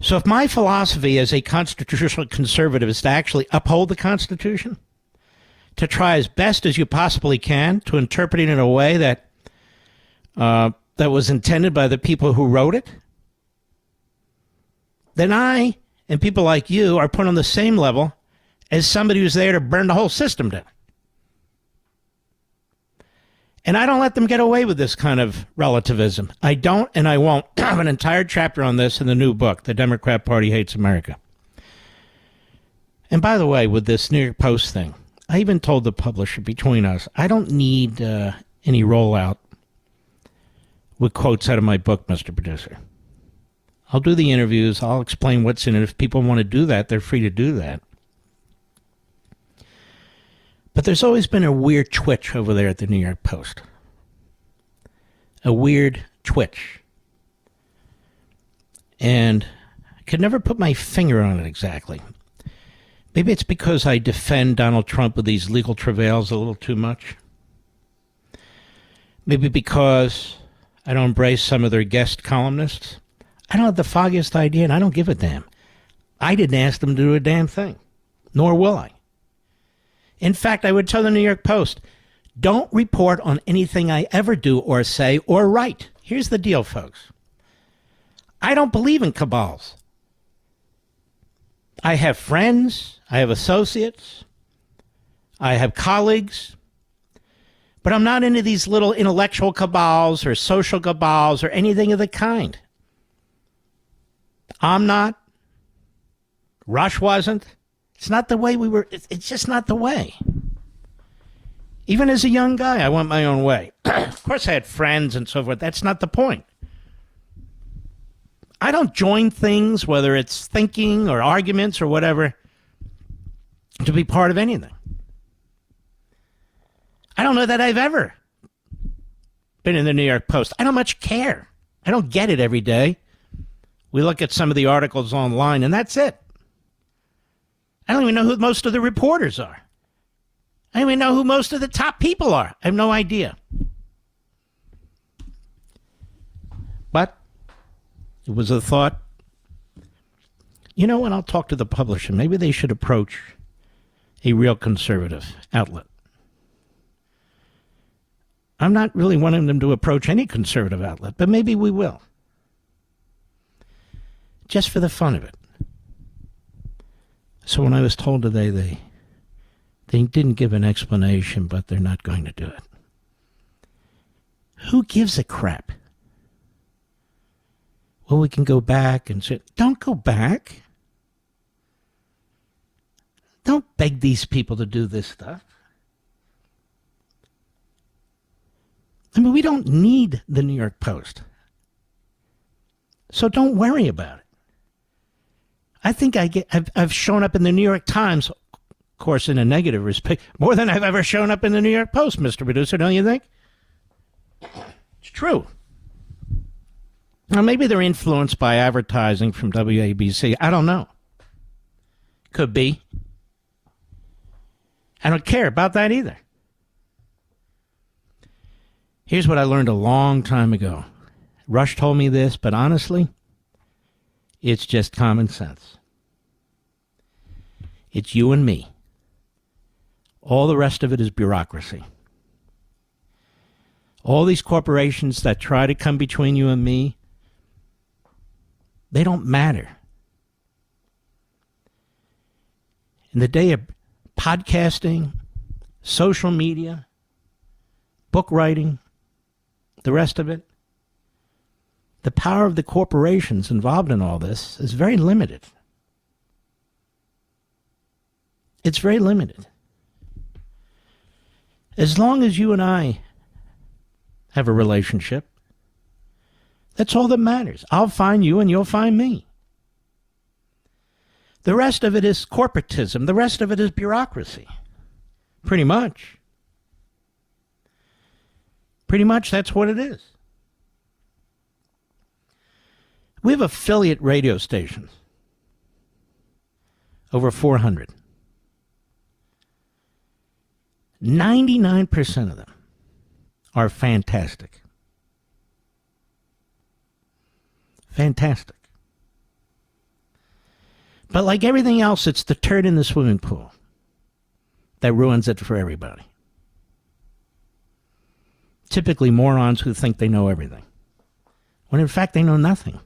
So if my philosophy as a constitutional conservative is to actually uphold the Constitution, to try as best as you possibly can to interpret it in a way that that was intended by the people who wrote it, then I and people like you are put on the same level as somebody who's there to burn the whole system down. And I don't let them get away with this kind of relativism. I don't, and I won't. I have an entire chapter on this in the new book, The Democrat Party Hates America. And by the way, with this New York Post thing, I even told the publisher, between us, I don't need any rollout with quotes out of my book, Mr. Producer. I'll do the interviews. I'll explain what's in it. If people want to do that, they're free to do that. But there's always been a weird twitch over there at the New York Post. A weird twitch. And I could never put my finger on it exactly. Maybe it's because I defend Donald Trump with these legal travails a little too much. Maybe because I don't embrace some of their guest columnists. I don't have the foggiest idea, and I don't give a damn. I didn't ask them to do a damn thing, nor will I. In fact, I would tell the New York Post, don't report on anything I ever do or say or write. Here's the deal, folks. I don't believe in cabals. I have friends, I have associates, I have colleagues, but I'm not into these little intellectual cabals or social cabals or anything of the kind. I'm not. Rush wasn't. It's not the way we were. It's just not the way. Even as a young guy, I went my own way. Of course, I had friends and so forth. That's not the point. I don't join things, whether it's thinking or arguments or whatever, to be part of anything. I don't know that I've ever been in the New York Post. I don't much care. I don't get it every day. We look at some of the articles online, and that's it. I don't even know who most of the reporters are. I don't even know who most of the top people are. I have no idea. But it was a thought, you know what, I'll talk to the publisher. Maybe they should approach a real conservative outlet. I'm not really wanting them to approach any conservative outlet, but maybe we will. Just for the fun of it. So when I was told today they didn't give an explanation, but they're not going to do it. Who gives a crap? Well, we can go back and say, don't go back. Don't beg these people to do this stuff. I mean, we don't need the New York Post. So don't worry about it. I think I've shown up in the New York Times, of course, in a negative respect, more than I've ever shown up in the New York Post, Mr. Producer, don't you think? It's true. Now, maybe they're influenced by advertising from WABC. I don't know. Could be. I don't care about that either. Here's what I learned a long time ago. Rush told me this, but honestly, it's just common sense. It's you and me. All the rest of it is bureaucracy. All these corporations that try to come between you and me, they don't matter. In the day of podcasting, social media, book writing, the rest of it, the power of the corporations involved in all this is very limited. It's very limited. As long as you and I have a relationship, that's all that matters. I'll find you and you'll find me. The rest of it is corporatism. The rest of it is bureaucracy. Pretty much. Pretty much that's what it is. We have affiliate radio stations. Over 400. 99% of them are fantastic. Fantastic. But like everything else, it's the turd in the swimming pool that ruins it for everybody. Typically morons who think they know everything, when in fact they know nothing.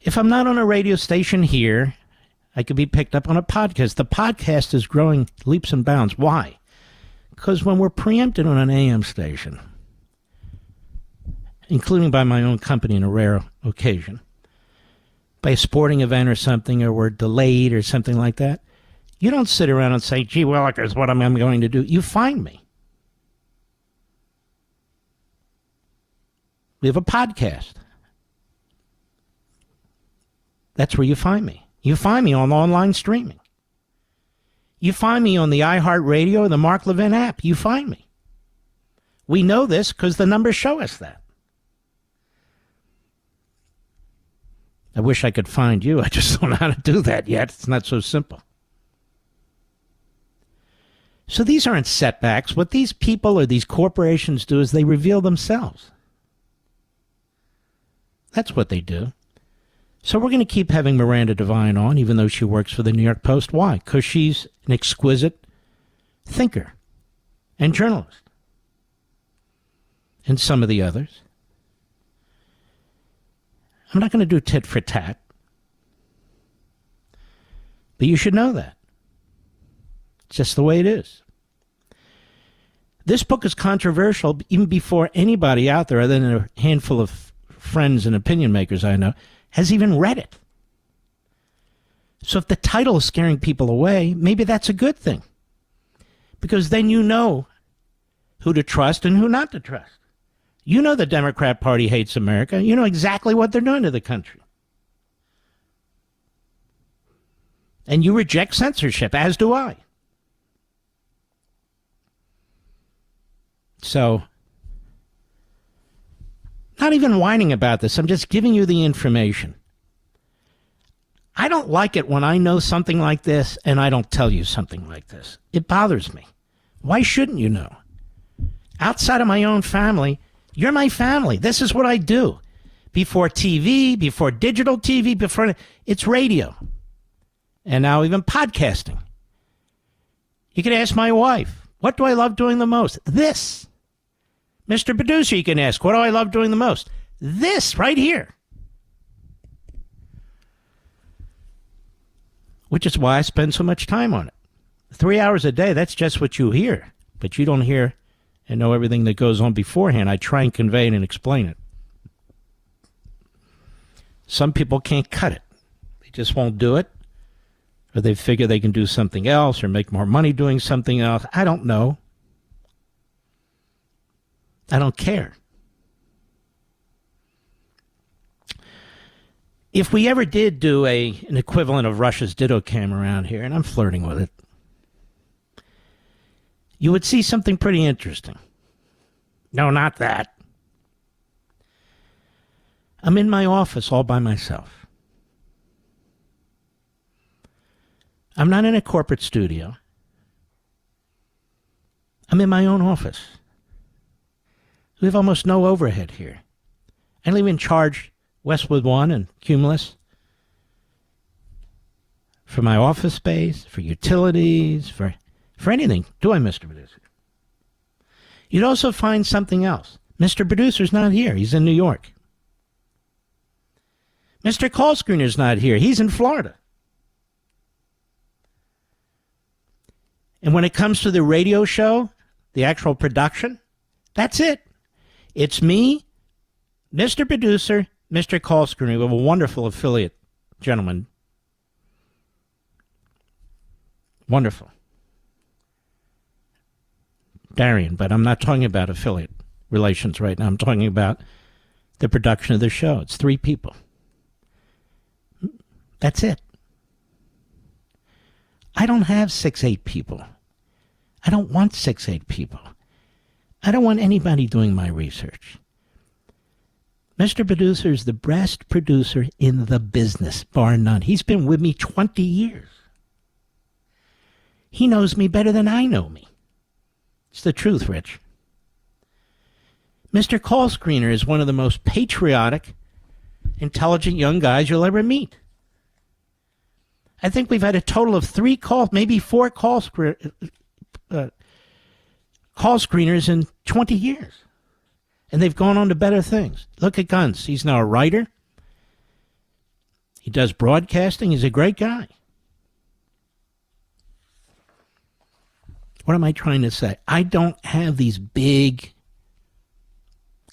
If I'm not on a radio station here, I could be picked up on a podcast. The podcast is growing leaps and bounds. Why? Because when we're preempted on an AM station, including by my own company in a rare occasion, by a sporting event or something, or we're delayed or something like that, you don't sit around and say, gee willikers, what am I going to do? You find me. We have a podcast. That's where you find me. You find me on online streaming. You find me on the iHeartRadio or the Mark Levin app. You find me. We know this because the numbers show us that. I wish I could find you. I just don't know how to do that yet. It's not so simple. So these aren't setbacks. What these people or these corporations do is they reveal themselves. That's what they do. So we're going to keep having Miranda Devine on, even though she works for the New York Post. Why? Because she's an exquisite thinker and journalist. And some of the others. I'm not going to do tit for tat. But you should know that. It's just the way it is. This book is controversial even before anybody out there, other than a handful of friends and opinion makers I know, has even read it. So if the title is scaring people away, maybe that's a good thing. Because then you know who to trust and who not to trust. You know the Democrat Party hates America. You know exactly what they're doing to the country. And you reject censorship, as do I. So, not even whining about this. I'm just giving you the information. I don't like it when I know something like this and I don't tell you something like this. It bothers me. Why shouldn't you know? Outside of my own family, you're my family. This is what I do. Before TV, before digital TV, before it's radio. And now even podcasting. You can ask my wife, what do I love doing the most? This. Mr. Producer, you can ask, what do I love doing the most? This right here. Which is why I spend so much time on it. 3 hours a day, that's just what you hear. But you don't hear and know everything that goes on beforehand. I try and convey it and explain it. Some people can't cut it. They just won't do it. Or they figure they can do something else or make more money doing something else. I don't know. I don't care. If we ever did do an equivalent of Russia's Ditto-Cam around here, and I'm flirting with it, you would see something pretty interesting. No, not that. I'm in my office all by myself. I'm not in a corporate studio. I'm in my own office. We have almost no overhead here. I don't even charge Westwood One and Cumulus for my office space, for utilities, for for anything, do I, Mr. Producer? You'd also find something else. Mr. Producer's not here. He's in New York. Mr. Call Screener's not here. He's in Florida. And when it comes to the radio show, the actual production, that's it. It's me, Mr. Producer, Mr. Call Screener. We have a wonderful affiliate, gentlemen. Wonderful. Darian, but I'm not talking about affiliate relations right now. I'm talking about the production of the show. It's 3 people. That's it. I don't have 6-8 people. I don't want 6-8 people. I don't want anybody doing my research. Mr. Producer is the best producer in the business, bar none. He's been with me 20 years. He knows me better than I know me. It's the truth, Rich. Mr. Call Screener is one of the most patriotic, intelligent young guys you'll ever meet. I think we've had a total of 3 calls, maybe 4 call screeners in 20 years. And they've gone on to better things. Look at Guns. He's now a writer. He does broadcasting. He's a great guy. What am I trying to say? I don't have these big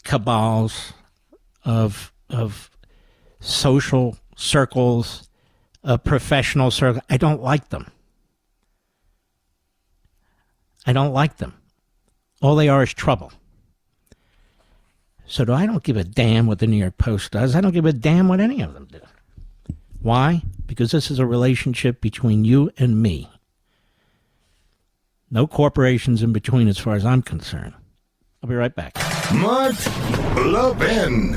cabals of social circles, professional circles. I don't like them. I don't like them. All they are is trouble. So I don't give a damn what the New York Post does. I don't give a damn what any of them do. Why? Because this is a relationship between you and me. No corporations in between as far as I'm concerned. I'll be right back. Mark Levin.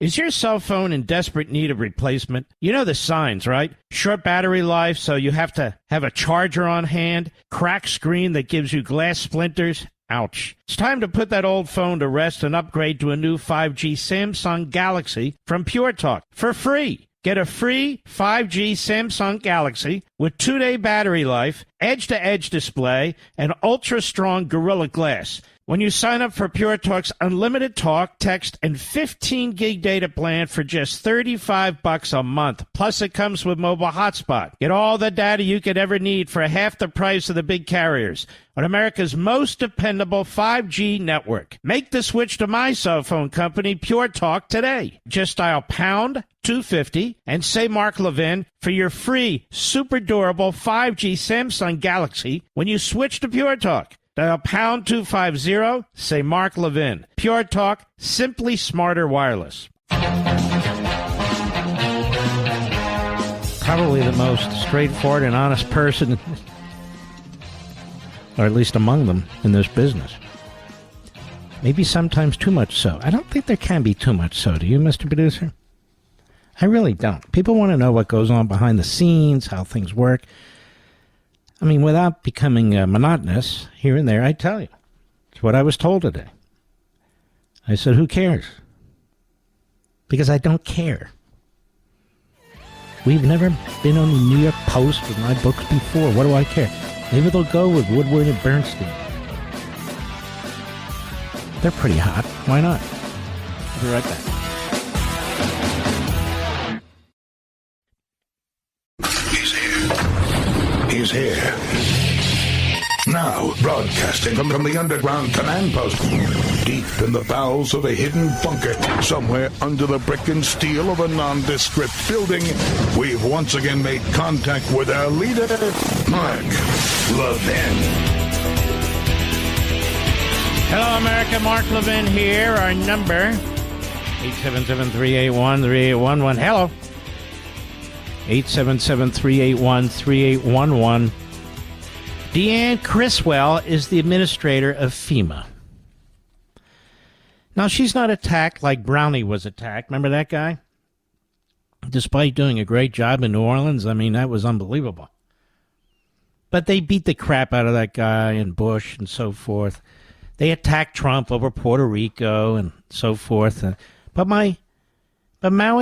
Is your cell phone in desperate need of replacement? You know the signs, right? Short battery life, so you have to have a charger on hand. Cracked screen that gives you glass splinters. Ouch. It's time to put that old phone to rest and upgrade to a new 5G Samsung Galaxy from Pure Talk for free. Get a free 5G Samsung Galaxy with 2-day battery life, edge-to-edge display, and ultra-strong Gorilla Glass when you sign up for Pure Talk's unlimited talk, text, and 15 gig data plan for just $35 a month. Plus, it comes with mobile hotspot. Get all the data you could ever need for half the price of the big carriers on America's most dependable 5G network. Make the switch to my cell phone company, Pure Talk, today. Just dial pound 250 and say Mark Levin for your free, super durable 5G Samsung Galaxy when you switch to Pure Talk. Dial pound 250, say Mark Levin. Pure Talk, simply smarter wireless. Probably the most straightforward and honest person, or at least among them, in this business. Maybe sometimes too much so. I don't think there can be too much so. Do you, Mr. Producer? I really don't. People want to know what goes on behind the scenes, how things work. I mean, without becoming monotonous here and there, I tell you. It's what I was told today. I said, who cares? Because I don't care. We've never been on the New York Post with my books before. What do I care? Maybe they'll go with Woodward and Bernstein. They're pretty hot. Why not? I'll be right back. He's here. Now, broadcasting from the underground command post, deep in the bowels of a hidden bunker, somewhere under the brick and steel of a nondescript building, we've once again made contact with our leader, Mark Levin. Hello, America. Mark Levin here. Our number, 877-381-3811. Hello. 877-381-3811. Deanne Criswell is the administrator of FEMA. Now, she's not attacked like Brownie was attacked. Remember that guy? Despite doing a great job in New Orleans, I mean, that was unbelievable. But they beat the crap out of that guy and Bush and so forth. They attacked Trump over Puerto Rico and so forth. But Maui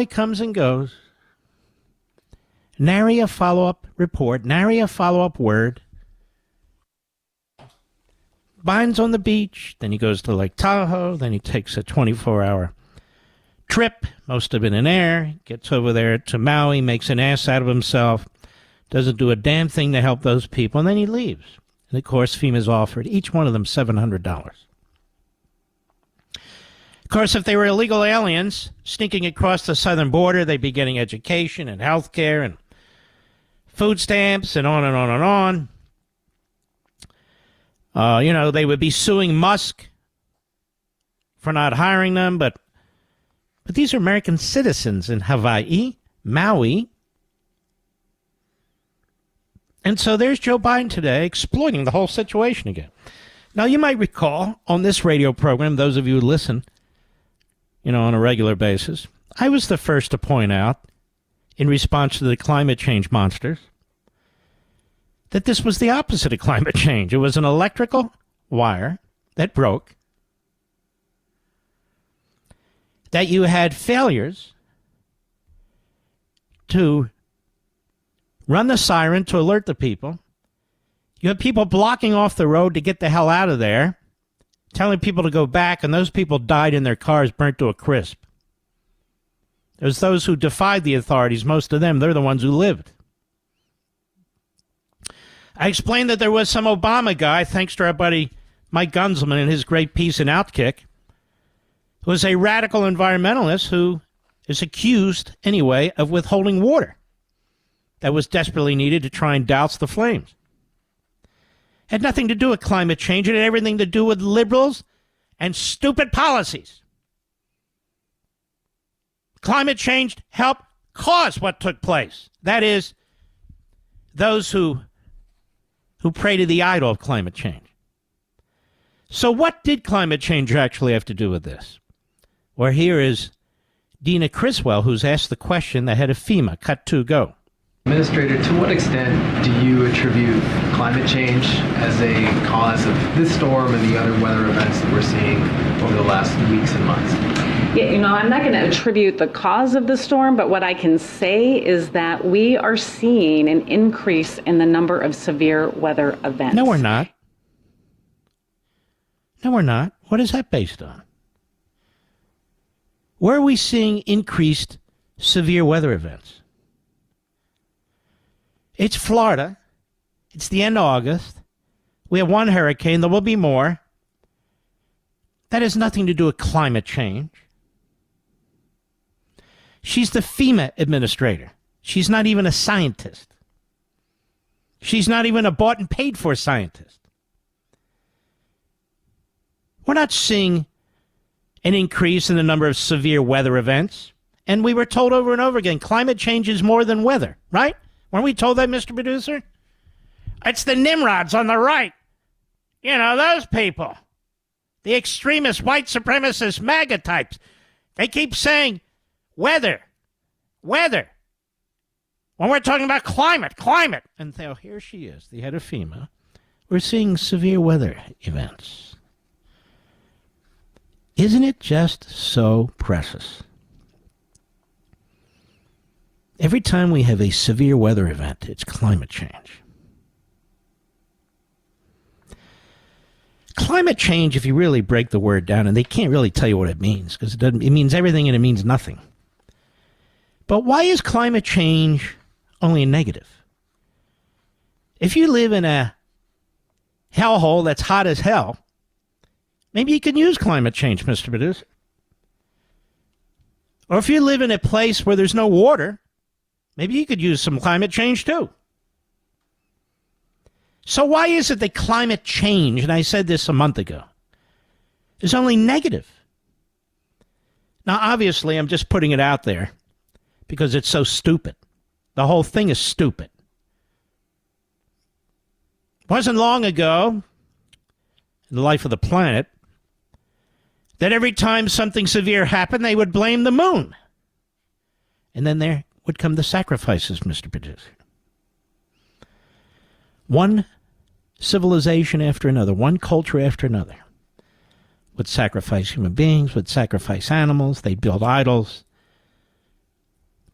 comes and goes. Nary a follow-up report, nary a follow-up word. Biden's on the beach, then he goes to Lake Tahoe, then he takes a 24-hour trip, most of it in air, gets over there to Maui, makes an ass out of himself, doesn't do a damn thing to help those people, and then he leaves. And, of course, FEMA's offered each one of them $700. Of course, if they were illegal aliens sneaking across the southern border, they'd be getting education and health care and food stamps and on and on and on. They would be suing Musk for not hiring them, but these are American citizens in Hawaii, Maui. And so there's Joe Biden today exploiting the whole situation again. Now, you might recall on this radio program, those of you who listen, on a regular basis, I was the first to point out, in response to the climate change monsters, that this was the opposite of climate change. It was an electrical wire that broke, that you had failures to run the siren to alert the people. You had people blocking off the road to get the hell out of there, telling people to go back, and those people died in their cars burnt to a crisp. There's those who defied the authorities. Most of them, they're the ones who lived. I explained that there was some Obama guy, thanks to our buddy Mike Gunzelman and his great piece in Outkick, who was a radical environmentalist who is accused, anyway, of withholding water that was desperately needed to try and douse the flames. Had nothing to do with climate change. It had everything to do with liberals and stupid policies. Climate change helped cause what took place. That is, those who pray to the idol of climate change. So what did climate change actually have to do with this? Well, here is Dina Criswell, who's asked the question, the head of FEMA. Cut 2, go. Administrator, to what extent do you attribute climate change as a cause of this storm and the other weather events that we're seeing over the last weeks and months? Yeah, I'm not going to attribute the cause of the storm, but what I can say is that we are seeing an increase in the number of severe weather events. No, we're not. No, we're not. What is that based on? Where are we seeing increased severe weather events? It's Florida. It's the end of August. We have one hurricane. There will be more. That has nothing to do with climate change. She's the FEMA administrator. She's not even a scientist. She's not even a bought and paid for scientist. We're not seeing an increase in the number of severe weather events. And we were told over and over again, climate change is more than weather, right? Weren't we told that, Mr. Producer? It's the Nimrods on the right. Those people. The extremist white supremacist MAGA types. They keep saying weather. When we're talking about climate. And so here she is, the head of FEMA. We're seeing severe weather events. Isn't it just so precious? Every time we have a severe weather event, it's climate change. Climate change, if you really break the word down, and they can't really tell you what it means, because it means everything and it means nothing. But why is climate change only a negative? If you live in a hellhole that's hot as hell, maybe you can use climate change, Mr. Producer. Or if you live in a place where there's no water, maybe you could use some climate change too. So why is it that climate change, and I said this a month ago, is only negative? Now, obviously, I'm just putting it out there because it's so stupid. The whole thing is stupid. It wasn't long ago, in the life of the planet, that every time something severe happened, they would blame the moon. And then there would come the sacrifices, Mr. Producer. One civilization after another, one culture after another would sacrifice human beings, would sacrifice animals, they'd build idols,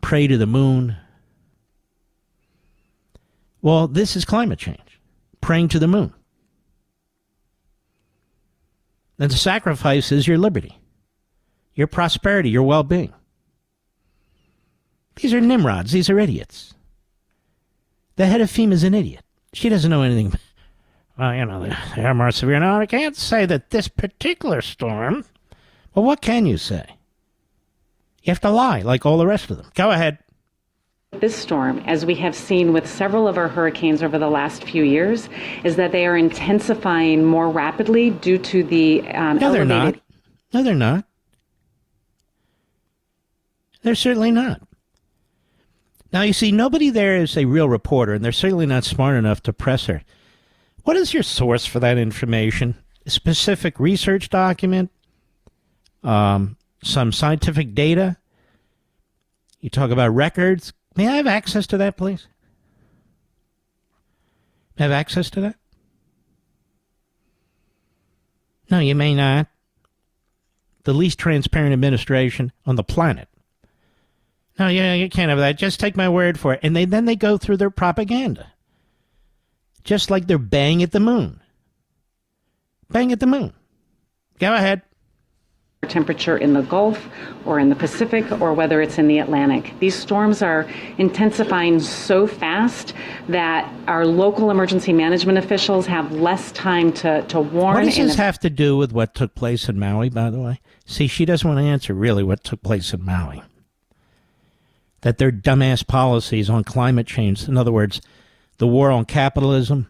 pray to the moon. Well, this is climate change, praying to the moon. And the sacrifice is your liberty, your prosperity, your well-being. These are nimrods. These are idiots. The head of FEMA is an idiot. She doesn't know anything. Well, they are more severe. Now, I can't say that this particular storm. Well, what can you say? You have to lie like all the rest of them. Go ahead. This storm, as we have seen with several of our hurricanes over the last few years, is that they are intensifying more rapidly due to the No, they're not. No, they're not. They're certainly not. Now, you see, nobody there is a real reporter, and they're certainly not smart enough to press her. What is your source for that information? A specific research document? Some scientific data? You talk about records? May I have access to that, please? May I have access to that? No, you may not. The least transparent administration on the planet. No, yeah, you can't have that. Just take my word for it. And then they go through their propaganda. Just like they're bang at the moon. Bang at the moon. Go ahead. Temperature in the Gulf or in the Pacific or whether it's in the Atlantic. These storms are intensifying so fast that our local emergency management officials have less time to warn. What does this have to do with what took place in Maui, by the way? See, she doesn't want to answer really what took place in Maui. That their dumbass policies on climate change, in other words, the war on capitalism,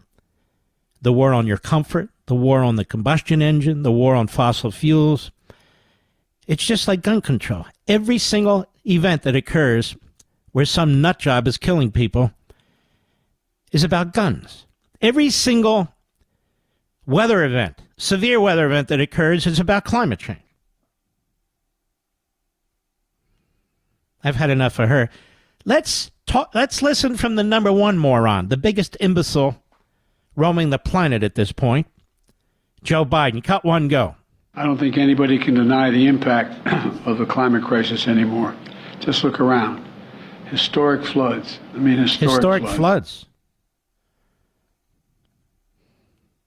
the war on your comfort, the war on the combustion engine, the war on fossil fuels. It's just like gun control. Every single event that occurs where some nut job is killing people is about guns. Every single weather event, severe weather event that occurs is about climate change. I've had enough of her. Let's listen from the number one moron, the biggest imbecile roaming the planet at this point, Joe Biden. Cut one, go. I don't think anybody can deny the impact of the climate crisis anymore. Just look around. Historic floods. Historic floods.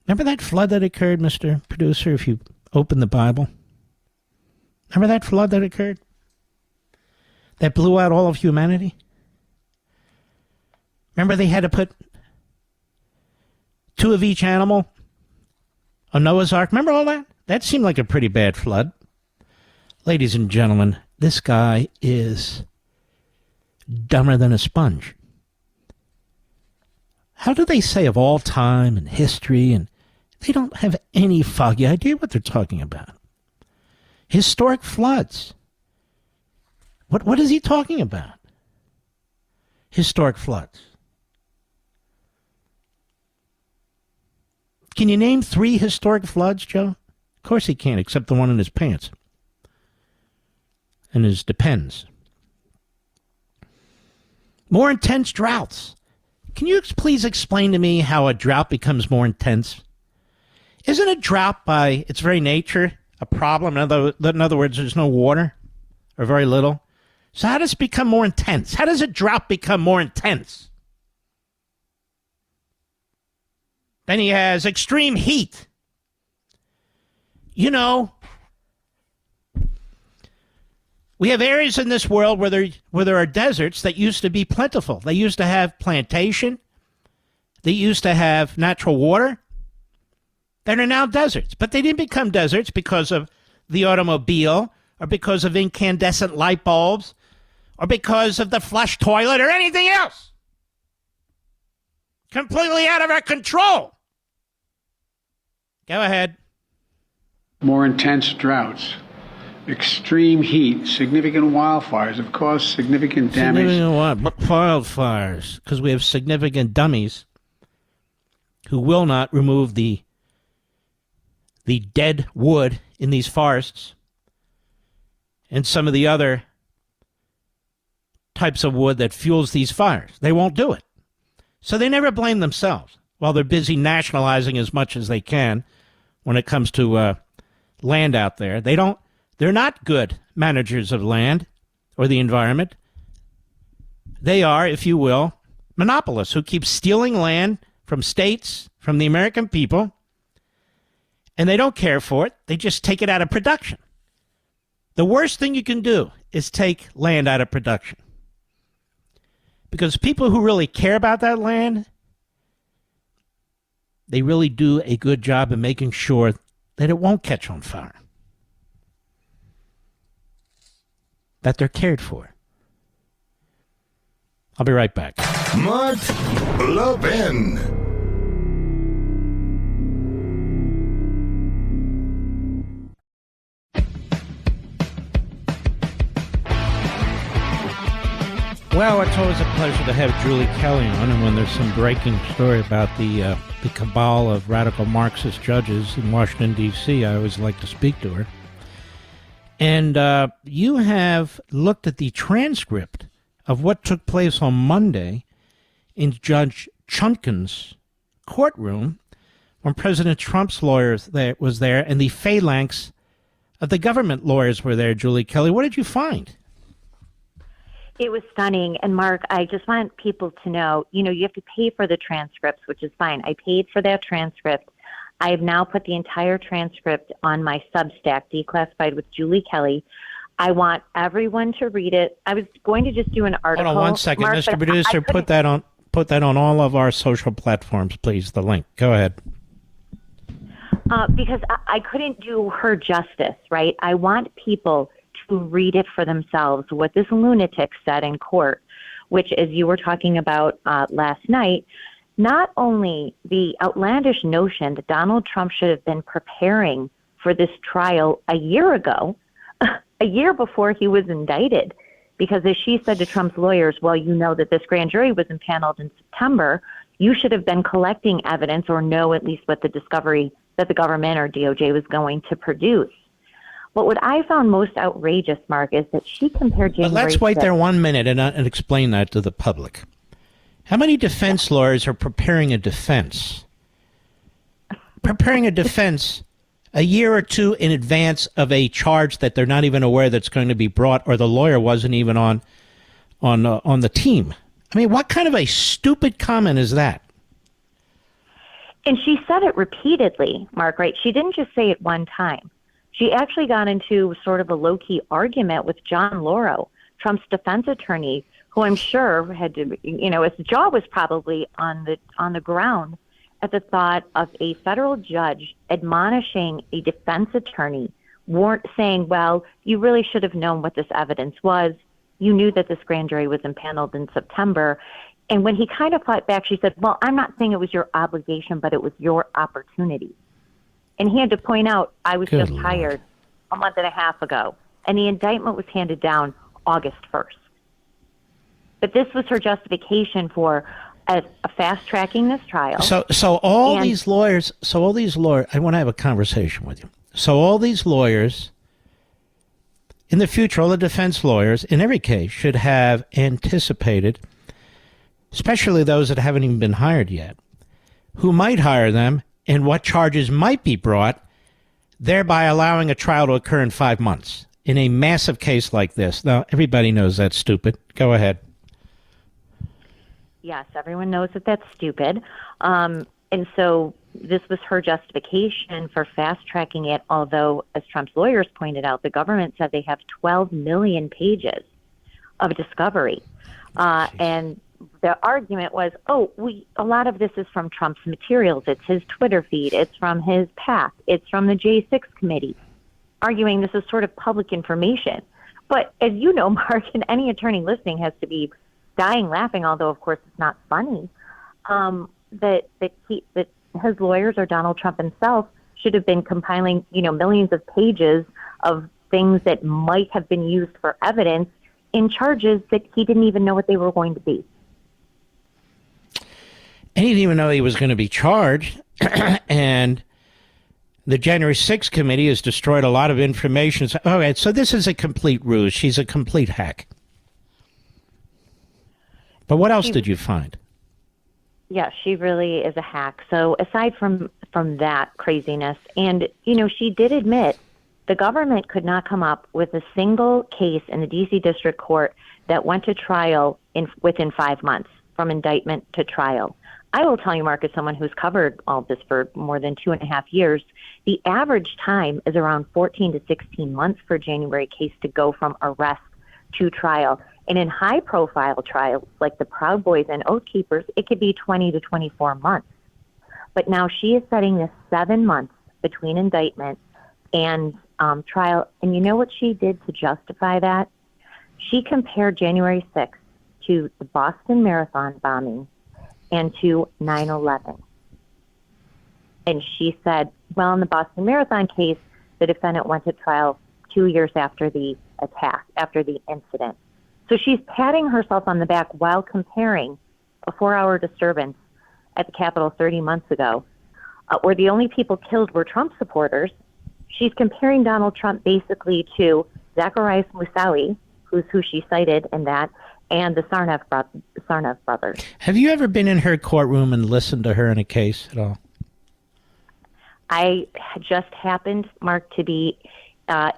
Remember that flood that occurred, Mr. Producer, if you open the Bible? Remember that flood that occurred? That blew out all of humanity? Remember they had to put 2 of each animal on Noah's Ark? Remember all that? That seemed like a pretty bad flood. Ladies and gentlemen, this guy is dumber than a sponge. How do they say of all time and history, and they don't have any foggy idea what they're talking about? Historic floods. What is he talking about? Historic floods. Can you name 3 historic floods, Joe? Of course he can't, except the one in his pants. And his depends. More intense droughts. Can you please explain to me how a drought becomes more intense? Isn't a drought by its very nature a problem? In other words, there's no water, or very little. So how does it become more intense? How does a drought become more intense? Then he has extreme heat. You know, we have areas in this world where there are deserts that used to be plentiful. They used to have plantation. They used to have natural water. That are now deserts. But they didn't become deserts because of the automobile or because of incandescent light bulbs or because of the flush toilet or anything else. Completely out of our control. Go ahead. More intense droughts, extreme heat, significant wildfires have caused significant damage. Wildfires, because we have significant dummies who will not remove the dead wood in these forests and some of the other types of wood that fuels these fires. They won't do it. So they never blame themselves while they're busy nationalizing as much as they can when it comes to land out there. They're not good managers of land or the environment. They are, if you will, monopolists who keep stealing land from states, from the American people, and they don't care for it. They just take it out of production. The worst thing you can do is take land out of production. Because people who really care about that land, they really do a good job of making sure that it won't catch on fire, that they're cared for. I'll be right back. Mark Levin. Well, it's always a pleasure to have Julie Kelly on, and when there's some breaking story about the cabal of radical Marxist judges in Washington, D.C., I always like to speak to her. And you have looked at the transcript of what took place on Monday in Judge Chutkan's courtroom when President Trump's lawyers was there and the phalanx of the government lawyers were there, Julie Kelly. What did you find? It was stunning. And Mark, I just want people to know, you have to pay for the transcripts, which is fine. I paid for that transcript. I have now put the entire transcript on my Substack, Declassified with Julie Kelly. I want everyone to read it. I was going to just do an article. Hold on one second, Mark, Mr. Producer. Put that on all of our social platforms, please. The link. Go ahead. Because I couldn't do her justice, right? I want people to read it for themselves, what this lunatic said in court, which, as you were talking about last night, not only the outlandish notion that Donald Trump should have been preparing for this trial a year ago, a year before he was indicted, because as she said to Trump's lawyers, well, you know that this grand jury was impaneled in September, you should have been collecting evidence or know at least what the discovery that the government or DOJ was going to produce. But what I found most outrageous, Mark, is that she compared January 6th. Let's wait there 1 minute and explain that to the public. How many defense lawyers are preparing a defense? Preparing a defense a year or two in advance of a charge that they're not even aware that's going to be brought, or the lawyer wasn't even on the team. I mean, what kind of a stupid comment is that? And she said it repeatedly, Mark, right? She didn't just say it one time. She actually got into sort of a low-key argument with John Lauro, Trump's defense attorney, who I'm sure had to, his jaw was probably on the ground at the thought of a federal judge admonishing a defense attorney, saying, well, you really should have known what this evidence was. You knew that this grand jury was impaneled in September. And when he kind of fought back, she said, well, I'm not saying it was your obligation, but it was your opportunity. And he had to point out, I was just hired a month and a half ago, and the indictment was handed down August 1st. But this was her justification for a fast-tracking this trial. So all these lawyers, I want to have a conversation with you. So all these lawyers, in the future, all the defense lawyers, in every case, should have anticipated, especially those that haven't even been hired yet, who might hire them and what charges might be brought, thereby allowing a trial to occur in 5 months in a massive case like this. Now, everybody knows that's stupid. Go ahead. Yes, everyone knows that that's stupid. And so this was her justification for fast-tracking it, although, as Trump's lawyers pointed out, the government said they have 12 million pages of discovery. And the argument was, a lot of this is from Trump's materials. It's his Twitter feed. It's from his PAC. It's from the J6 committee, arguing this is sort of public information. But as you know, Mark, and any attorney listening has to be dying laughing, although, of course, it's not funny, that his lawyers or Donald Trump himself should have been compiling, millions of pages of things that might have been used for evidence in charges that he didn't even know what they were going to be. And he didn't even know he was going to be charged. And the January 6th committee has destroyed a lot of information. Okay, so this is a complete ruse. She's a complete hack. But what else did you find? Yeah, she really is a hack. So aside from that craziness, and, she did admit the government could not come up with a single case in the D.C. District Court that went to trial within 5 months. from indictment to trial. I will tell you, Mark, as someone who's covered all this for more than 2.5 years, the average time is around 14 to 16 months for a January case to go from arrest to trial. And in high-profile trials like the Proud Boys and Oath Keepers, it could be 20 to 24 months. But now she is setting this 7 months between indictment and trial. And you know what she did to justify that? She compared January 6th to the Boston Marathon bombing and to 9/11. And she said, well, in the Boston Marathon case, the defendant went to trial 2 years after the attack, after the incident. So she's patting herself on the back while comparing a 4-hour disturbance at the Capitol 30 months ago, where the only people killed were Trump supporters. She's comparing Donald Trump basically to Zacarias Moussaoui, who's who she cited in that, and the Sarnev brothers. Have you ever been in her courtroom and listened to her in a case at all? I just happened, Mark, to be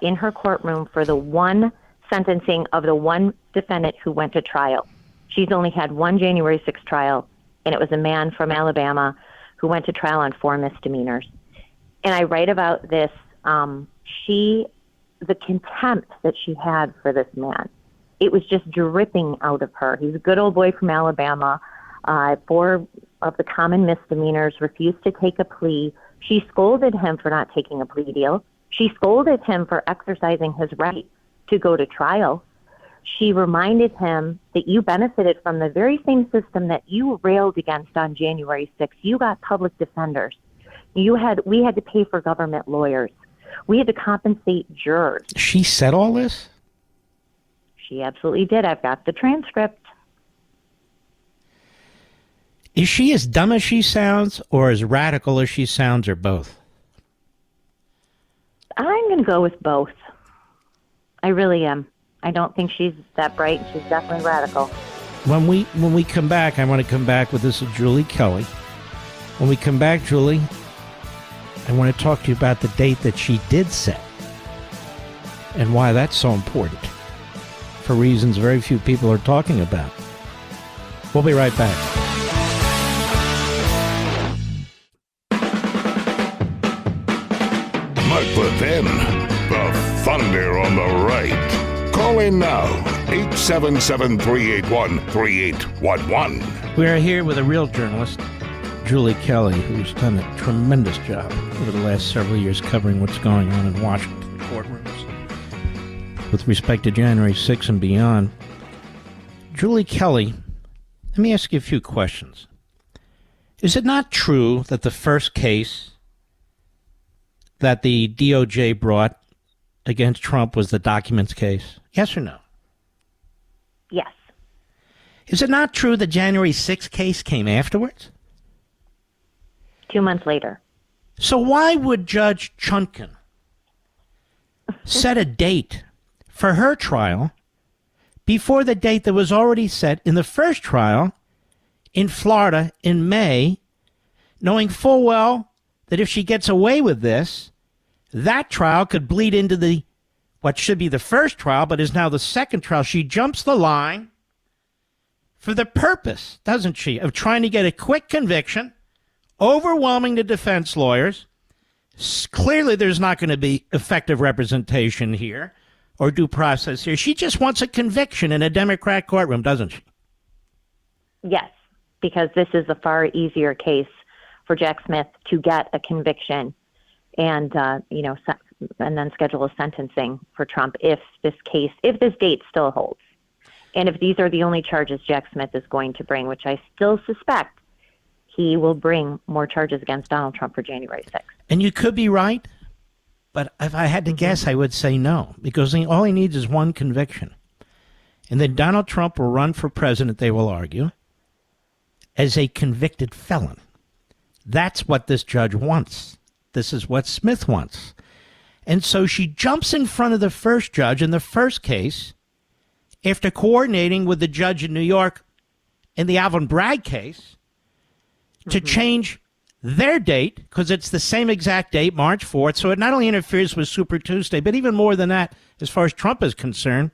in her courtroom for the one sentencing of the one defendant who went to trial. She's only had one January 6th trial, and it was a man from Alabama who went to trial on 4 misdemeanors. And I write about this, the contempt that she had for this man. It was just dripping out of her. He's a good old boy from Alabama, 4 of the common misdemeanors, refused to take a plea. She scolded him for not taking a plea deal. She scolded him for exercising his right to go to trial. She reminded him that you benefited from the very same system that you railed against on January 6th. You got public defenders. We had to pay for government lawyers. We had to compensate jurors. She said all this? She absolutely did. I've got the transcript. Is she as dumb as she sounds or as radical as she sounds, or both? I'm going to go with both. I really am. I don't think she's that bright. She's definitely radical. When we come back, I want to come back with this of Julie Kelly. When we come back, Julie, I want to talk to you about the date that she did set and why that's so important for reasons very few people are talking about. We'll be right back. Mark Levin, the thunder on the right. Call in now, 877-381-3811. We are here with a real journalist, Julie Kelly, who's done a tremendous job over the last several years covering what's going on in Washington courtrooms with respect to January 6th and beyond. Julie Kelly, let me ask you a few questions. Is it not true that the first case that the DOJ brought against Trump was the documents case? Yes or no? Yes. Is it not true the January 6th case came afterwards? 2 months later. So why would Judge Chutkan set a date for her trial before the date that was already set in the first trial in Florida in May, knowing full well that if she gets away with this, that trial could bleed into what should be the first trial, but is now the second trial? She jumps the line for the purpose, doesn't she, of trying to get a quick conviction, overwhelming the defense lawyers. Clearly there's not going to be effective representation here or due process here. She just wants a conviction in a Democrat courtroom, doesn't she? Yes, because this is a far easier case for Jack Smith to get a conviction and, and then schedule a sentencing for Trump if this date still holds. And if these are the only charges Jack Smith is going to bring, which I still suspect he will bring more charges against Donald Trump for January 6th. And you could be right, but if I had to guess, I would say no, because all he needs is one conviction. And then Donald Trump will run for president, they will argue, as a convicted felon. That's what this judge wants. This is what Smith wants. And so she jumps in front of the first judge in the first case after coordinating with the judge in New York in the Alvin Bragg case to change their date, because it's the same exact date, March 4th. So it not only interferes with Super Tuesday, but even more than that, as far as Trump is concerned,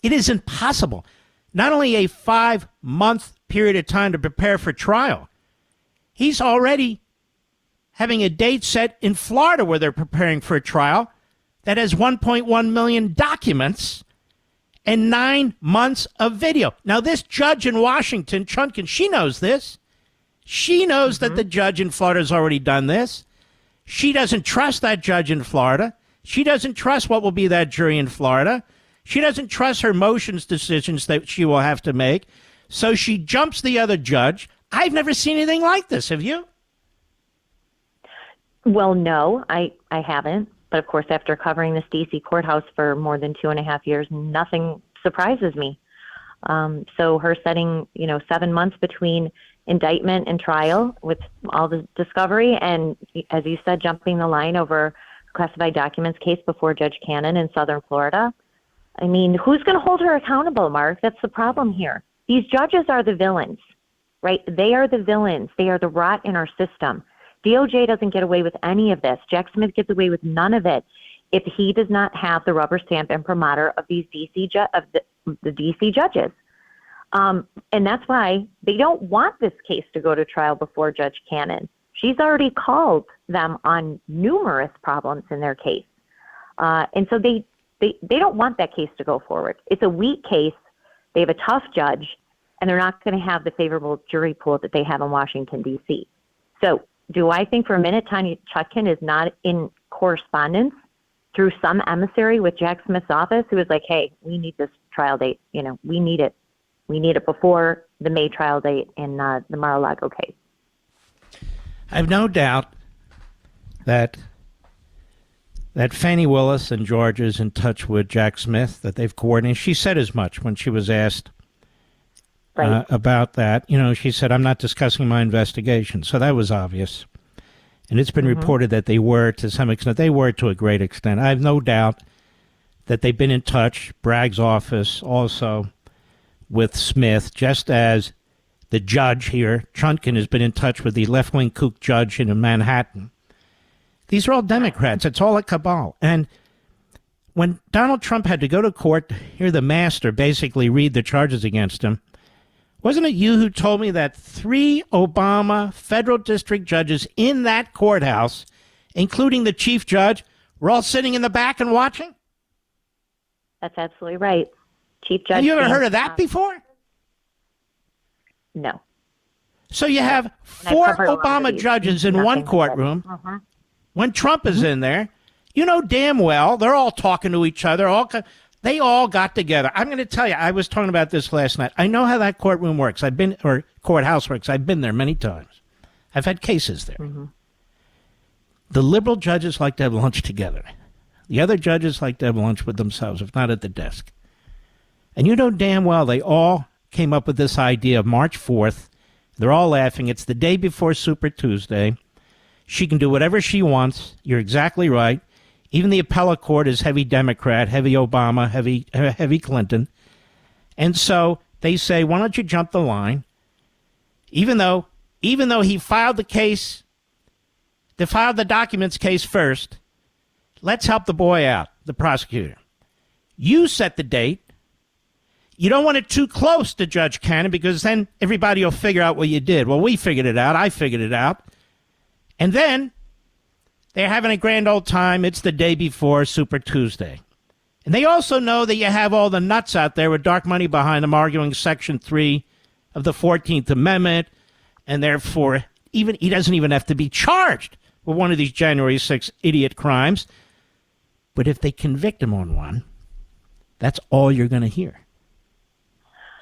it is impossible. not only a 5-month period of time to prepare for trial, he's already having a date set in Florida where they're preparing for a trial that has 1.1 million documents and 9 months of video. Now, this judge in Washington, Chutkan, she knows this. She knows that the judge in Florida has already done this. She doesn't trust that judge in Florida. She doesn't trust what will be that jury in Florida. She doesn't trust her motions decisions that she will have to make. So she jumps the other judge. I've never seen anything like this. Have you? Well, no, I haven't. But of course, after covering this D.C. courthouse for more than 2.5 years, nothing surprises me. So her setting, 7 months between indictment and trial with all the discovery, and as you said, jumping the line over a classified documents case before Judge Cannon in Southern Florida. I mean, who's going to hold her accountable, Mark? That's the problem here. These judges are the villains, right? They are the villains. They are the rot in our system. DOJ doesn't get away with any of this. Jack Smith gets away with none of it if he does not have the rubber stamp imprimatur of these the DC judges. And that's why they don't want this case to go to trial before Judge Cannon. She's already called them on numerous problems in their case. And so they don't want that case to go forward. It's a weak case. They have a tough judge, and they're not going to have the favorable jury pool that they have in Washington, D.C. So do I think for a minute Tanya Chutkan is not in correspondence through some emissary with Jack Smith's office who was like, hey, we need this trial date. We need it. We need it before the May trial date in the Mar-a-Lago case. I have no doubt that Fani Willis and George is in touch with Jack Smith, that they've coordinated. She said as much when she was asked about that. She said, I'm not discussing my investigation. So that was obvious. And it's been reported that they were, to some extent, they were to a great extent. I have no doubt that they've been in touch, Bragg's office also, with Smith, just as the judge here, Chutkan, has been in touch with the left-wing kook judge in Manhattan. These are all Democrats. It's all a cabal. And when Donald Trump had to go to court to hear the master basically read the charges against him, wasn't it you who told me that 3 Obama federal district judges in that courthouse, including the chief judge, were all sitting in the back and watching? That's absolutely right. Chief Judge. Have you ever heard of that before? No. So you have 4 Obama judges in one courtroom. When Trump is in there, you know damn well they're all talking to each other. They all got together. I'm going to tell you, I was talking about this last night. I know how that courtroom works. Or courthouse works. I've been there many times. I've had cases there. The liberal judges like to have lunch together. The other judges like to have lunch with themselves, if not at the desk. And you know damn well they all came up with this idea of March 4th. They're all laughing. It's the day before Super Tuesday. She can do whatever she wants. You're exactly right. Even the appellate court is heavy Democrat, heavy Obama, heavy Clinton. And so they say, why don't you jump the line? Even though he filed the case, they filed the documents case first, let's help the boy out, the prosecutor. You set the date. You don't want it too close to Judge Cannon because then everybody will figure out what you did. Well, we figured it out. I figured it out. And then they're having a grand old time. It's the day before Super Tuesday. And they also know that you have all the nuts out there with dark money behind them arguing Section 3 of the 14th Amendment. And therefore, he doesn't even have to be charged with one of these January 6th idiot crimes. But if they convict him on one, that's all you're going to hear.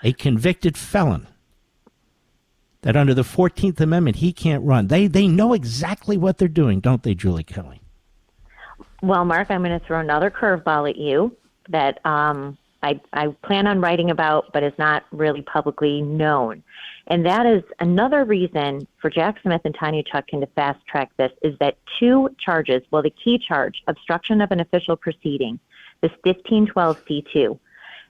A convicted felon that under the 14th Amendment, he can't run. They know exactly what they're doing, don't they, Julie Kelly? Well, Mark, I'm going to throw another curveball at you that I plan on writing about, but is not really publicly known. And that is another reason for Jack Smith and Tanya Chutkan to fast track this is that 2 charges, well, the key charge, obstruction of an official proceeding, this 1512C2,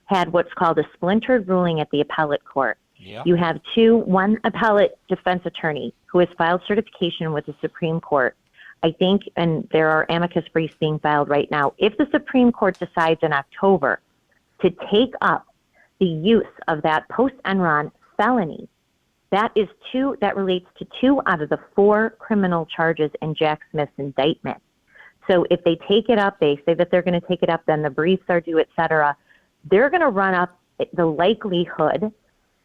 had what's called a splintered ruling at the appellate court. Yep. You have one appellate defense attorney who has filed certification with the Supreme Court. I think, and there are amicus briefs being filed right now, if the Supreme Court decides in October to take up the use of that post-Enron felony, that relates to 2 out of the 4 criminal charges in Jack Smith's indictment. So if they take it up, they say that they're going to take it up, then the briefs are due, et cetera. They're going to run up the likelihood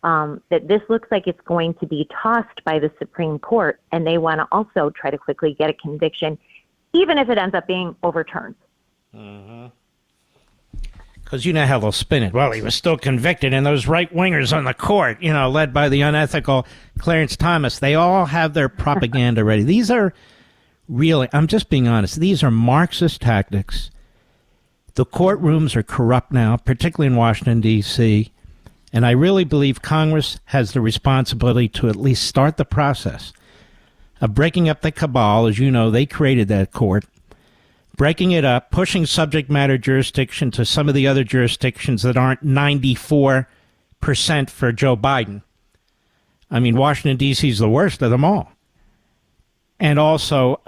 that this looks like it's going to be tossed by the Supreme Court, and they want to also try to quickly get a conviction, even if it ends up being overturned. Because you know how they'll spin it. Well, he was still convicted, and those right-wingers on the court, led by the unethical Clarence Thomas, they all have their propaganda ready. These are really, I'm just being honest, these are Marxist tactics. The courtrooms are corrupt now, particularly in Washington, D.C., and I really believe Congress has the responsibility to at least start the process of breaking up the cabal. As you know, they created that court. Breaking it up, pushing subject matter jurisdiction to some of the other jurisdictions that aren't 94% for Joe Biden. I mean, Washington, D.C. is the worst of them all. And also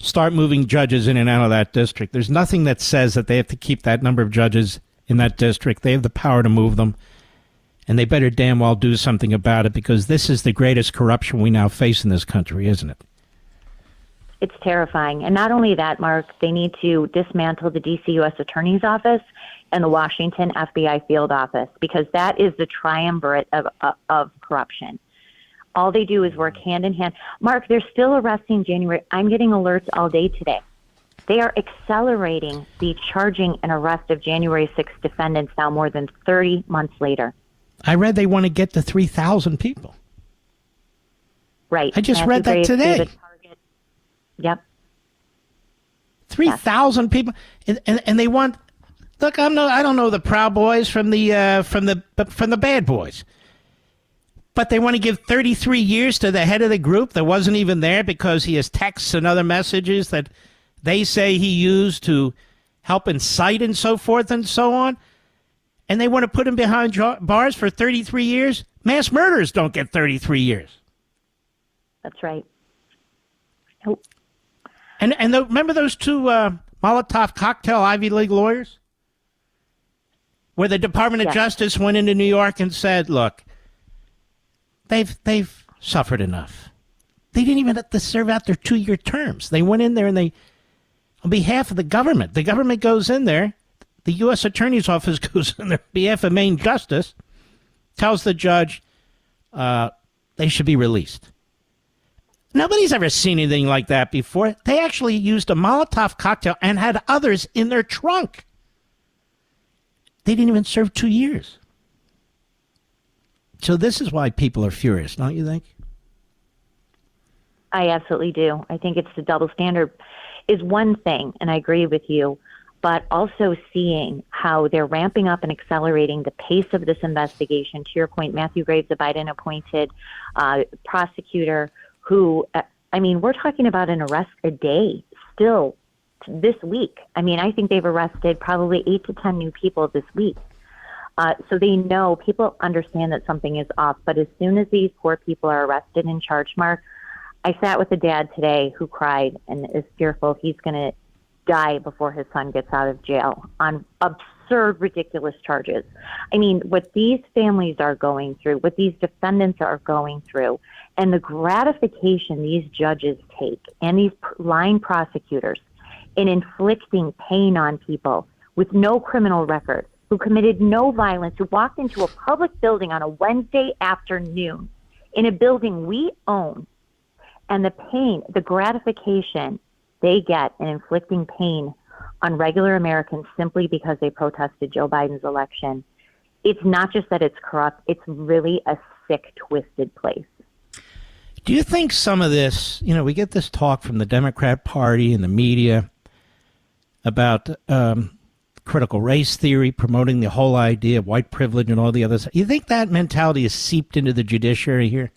start moving judges in and out of that district. There's nothing that says that they have to keep that number of judges in that district. They have the power to move them, and they better damn well do something about it, because this is the greatest corruption we now face in this country, isn't it? It's terrifying. And not only that, Mark, they need to dismantle the D.C. U.S. Attorney's Office and the Washington FBI Field Office, because that is the triumvirate of corruption. All they do is work hand in hand. Mark, they're still arresting January. I'm getting alerts all day today. They are accelerating the charging and arrest of January 6th defendants now more than 30 months later. I read they want to get to 3,000 people. Right. I just read that today. Yep. 3,000 people, and they want. Look, I don't know the Proud Boys from the Bad Boys, but they want to give 33 years to the head of the group that wasn't even there because he has texts and other messages that they say he used to help incite and so forth and so on, and they want to put him behind bars for 33 years. Mass murderers don't get 33 years. That's right. And remember those 2 Molotov cocktail Ivy League lawyers? Where the Department of Justice went into New York and said, look, they've suffered enough. They didn't even have to serve out their 2-year terms. They went in there and they, on behalf of the government goes in there, the U.S. Attorney's Office goes in there on behalf of Main Justice, tells the judge they should be released. Nobody's ever seen anything like that before. They actually used a Molotov cocktail and had others in their trunk. They didn't even serve 2 years. So this is why people are furious, don't you think? I absolutely do. I think it's the double standard is one thing, and I agree with you, but also seeing how they're ramping up and accelerating the pace of this investigation. To your point, Matthew Graves, the Biden-appointed prosecutor, who, we're talking about an arrest a day still this week. I think they've arrested probably 8 to 10 new people this week. So they know, people understand that something is off. But as soon as these poor people are arrested and charged, Mark, I sat with a dad today who cried and is fearful he's going to die before his son gets out of jail on absurd, ridiculous charges. What these families are going through, what these defendants are going through, and the gratification these judges take and these line prosecutors in inflicting pain on people with no criminal record, who committed no violence, who walked into a public building on a Wednesday afternoon in a building we own, and the pain, the gratification they get in inflicting pain on regular Americans simply because they protested Joe Biden's election. It's not just that it's corrupt, it's really a sick, twisted place. Do you think some of this, we get this talk from the Democrat Party and the media about critical race theory, promoting the whole idea of white privilege and all the others. You think that mentality is seeped into the judiciary here?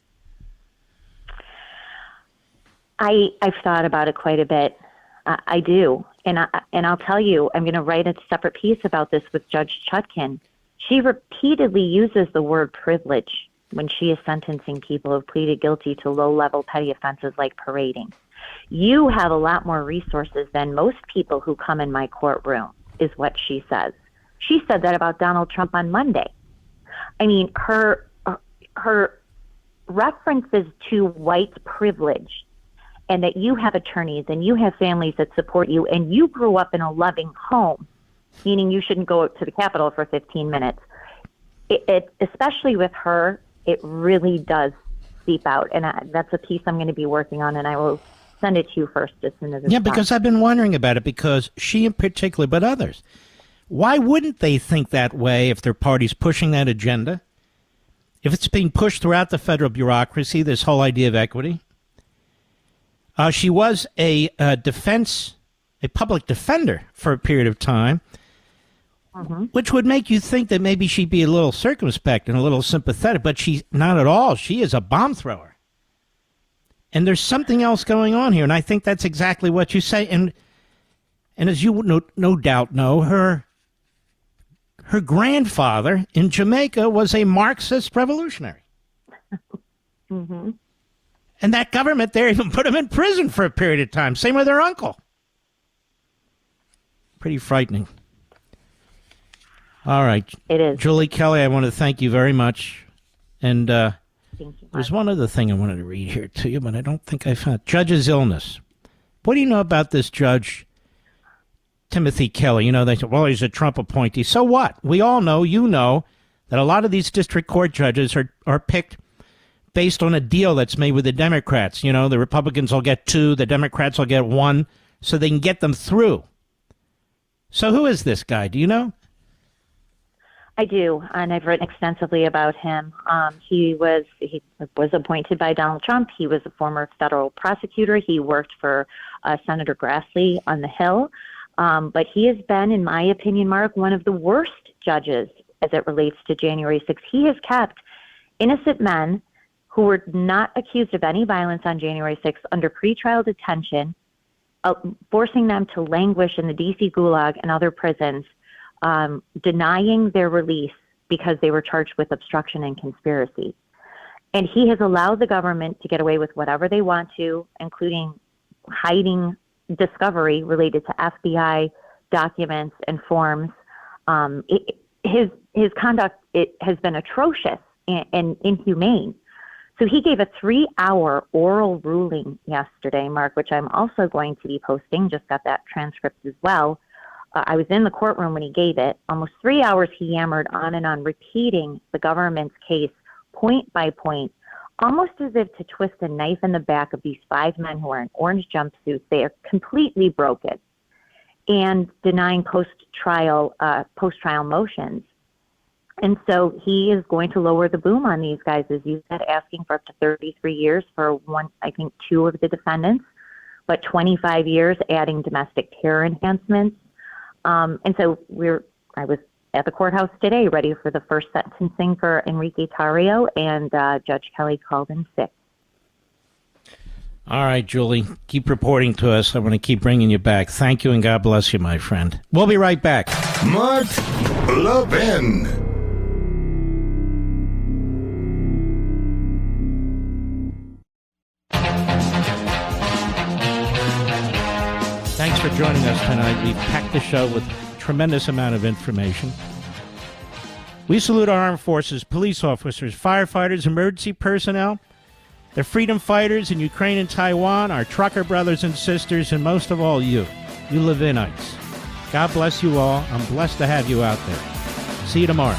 I've thought about it quite a bit. I do. And I'll tell you, I'm going to write a separate piece about this with Judge Chutkan. She repeatedly uses the word privilege when she is sentencing people who pleaded guilty to low-level petty offenses like parading. You have a lot more resources than most people who come in my courtroom, is what she says. She said that about Donald Trump on Monday. I mean, her references to white privilege and that you have attorneys and you have families that support you and you grew up in a loving home, meaning you shouldn't go to the Capitol for 15 minutes. It especially with her, it really does seep out. And that's a piece I'm going to be working on, and I will send it to you first as soon as it's done. Because I've been wondering about it, because she in particular, but others, why wouldn't they think that way if their party's pushing that agenda? If it's being pushed throughout the federal bureaucracy, this whole idea of equity. She was a public defender for a period of time, which would make you think that maybe she'd be a little circumspect and a little sympathetic, but she's not at all. She is a bomb thrower. And there's something else going on here, and I think that's exactly what you say. And as you no doubt know, her grandfather in Jamaica was a Marxist revolutionary. Mm-hmm. And that government there even put him in prison for a period of time. Same with her uncle. Pretty frightening. All right. It is. Julie Kelly, I want to thank you very much. And Thank you, there's one other thing I wanted to read here to you, but I don't think I found. Judge's illness. What do you know about this judge, Timothy Kelly? You know, they said, well, he's a Trump appointee. So what? We all know, you know, that a lot of these district court judges are picked based on a deal that's made with the Democrats. You know, the Republicans will get 2, the Democrats will get 1, so they can get them through. So who is this guy? Do you know? I do, and I've written extensively about him. He was appointed by Donald Trump. He was a former federal prosecutor. He worked for Senator Grassley on the Hill. But he has been, in my opinion, Mark, one of the worst judges as it relates to January 6th. He has kept innocent men who were not accused of any violence on January 6th under pretrial detention, forcing them to languish in the D.C. Gulag and other prisons, denying their release because they were charged with obstruction and conspiracy. And he has allowed the government to get away with whatever they want to, including hiding discovery related to FBI documents and forms. His conduct has been atrocious and inhumane. So he gave a 3-hour oral ruling yesterday, Mark, which I'm also going to be posting. Just got that transcript as well. I was in the courtroom when he gave it. Almost 3 hours he yammered on and on, repeating the government's case point by point, almost as if to twist a knife in the back of these 5 men who are in orange jumpsuits. They are completely broken, and denying post-trial motions. And so he is going to lower the boom on these guys, as you said, asking for up to 33 years for 2 of the defendants, but 25 years adding domestic terror enhancements. And so I was at the courthouse today ready for the first sentencing for Enrique Tarrio, and Judge Kelly called in sick. All right, Julie, keep reporting to us. I want to keep bringing you back. Thank you, and God bless you, my friend. We'll be right back. Mark Levin. Thanks for joining us tonight. We've packed the show with a tremendous amount of information. We salute our armed forces, police officers, firefighters, emergency personnel, the freedom fighters in Ukraine and Taiwan, our trucker brothers and sisters, and most of all you Levinites. God bless you all. I'm blessed to have you out there. See you tomorrow.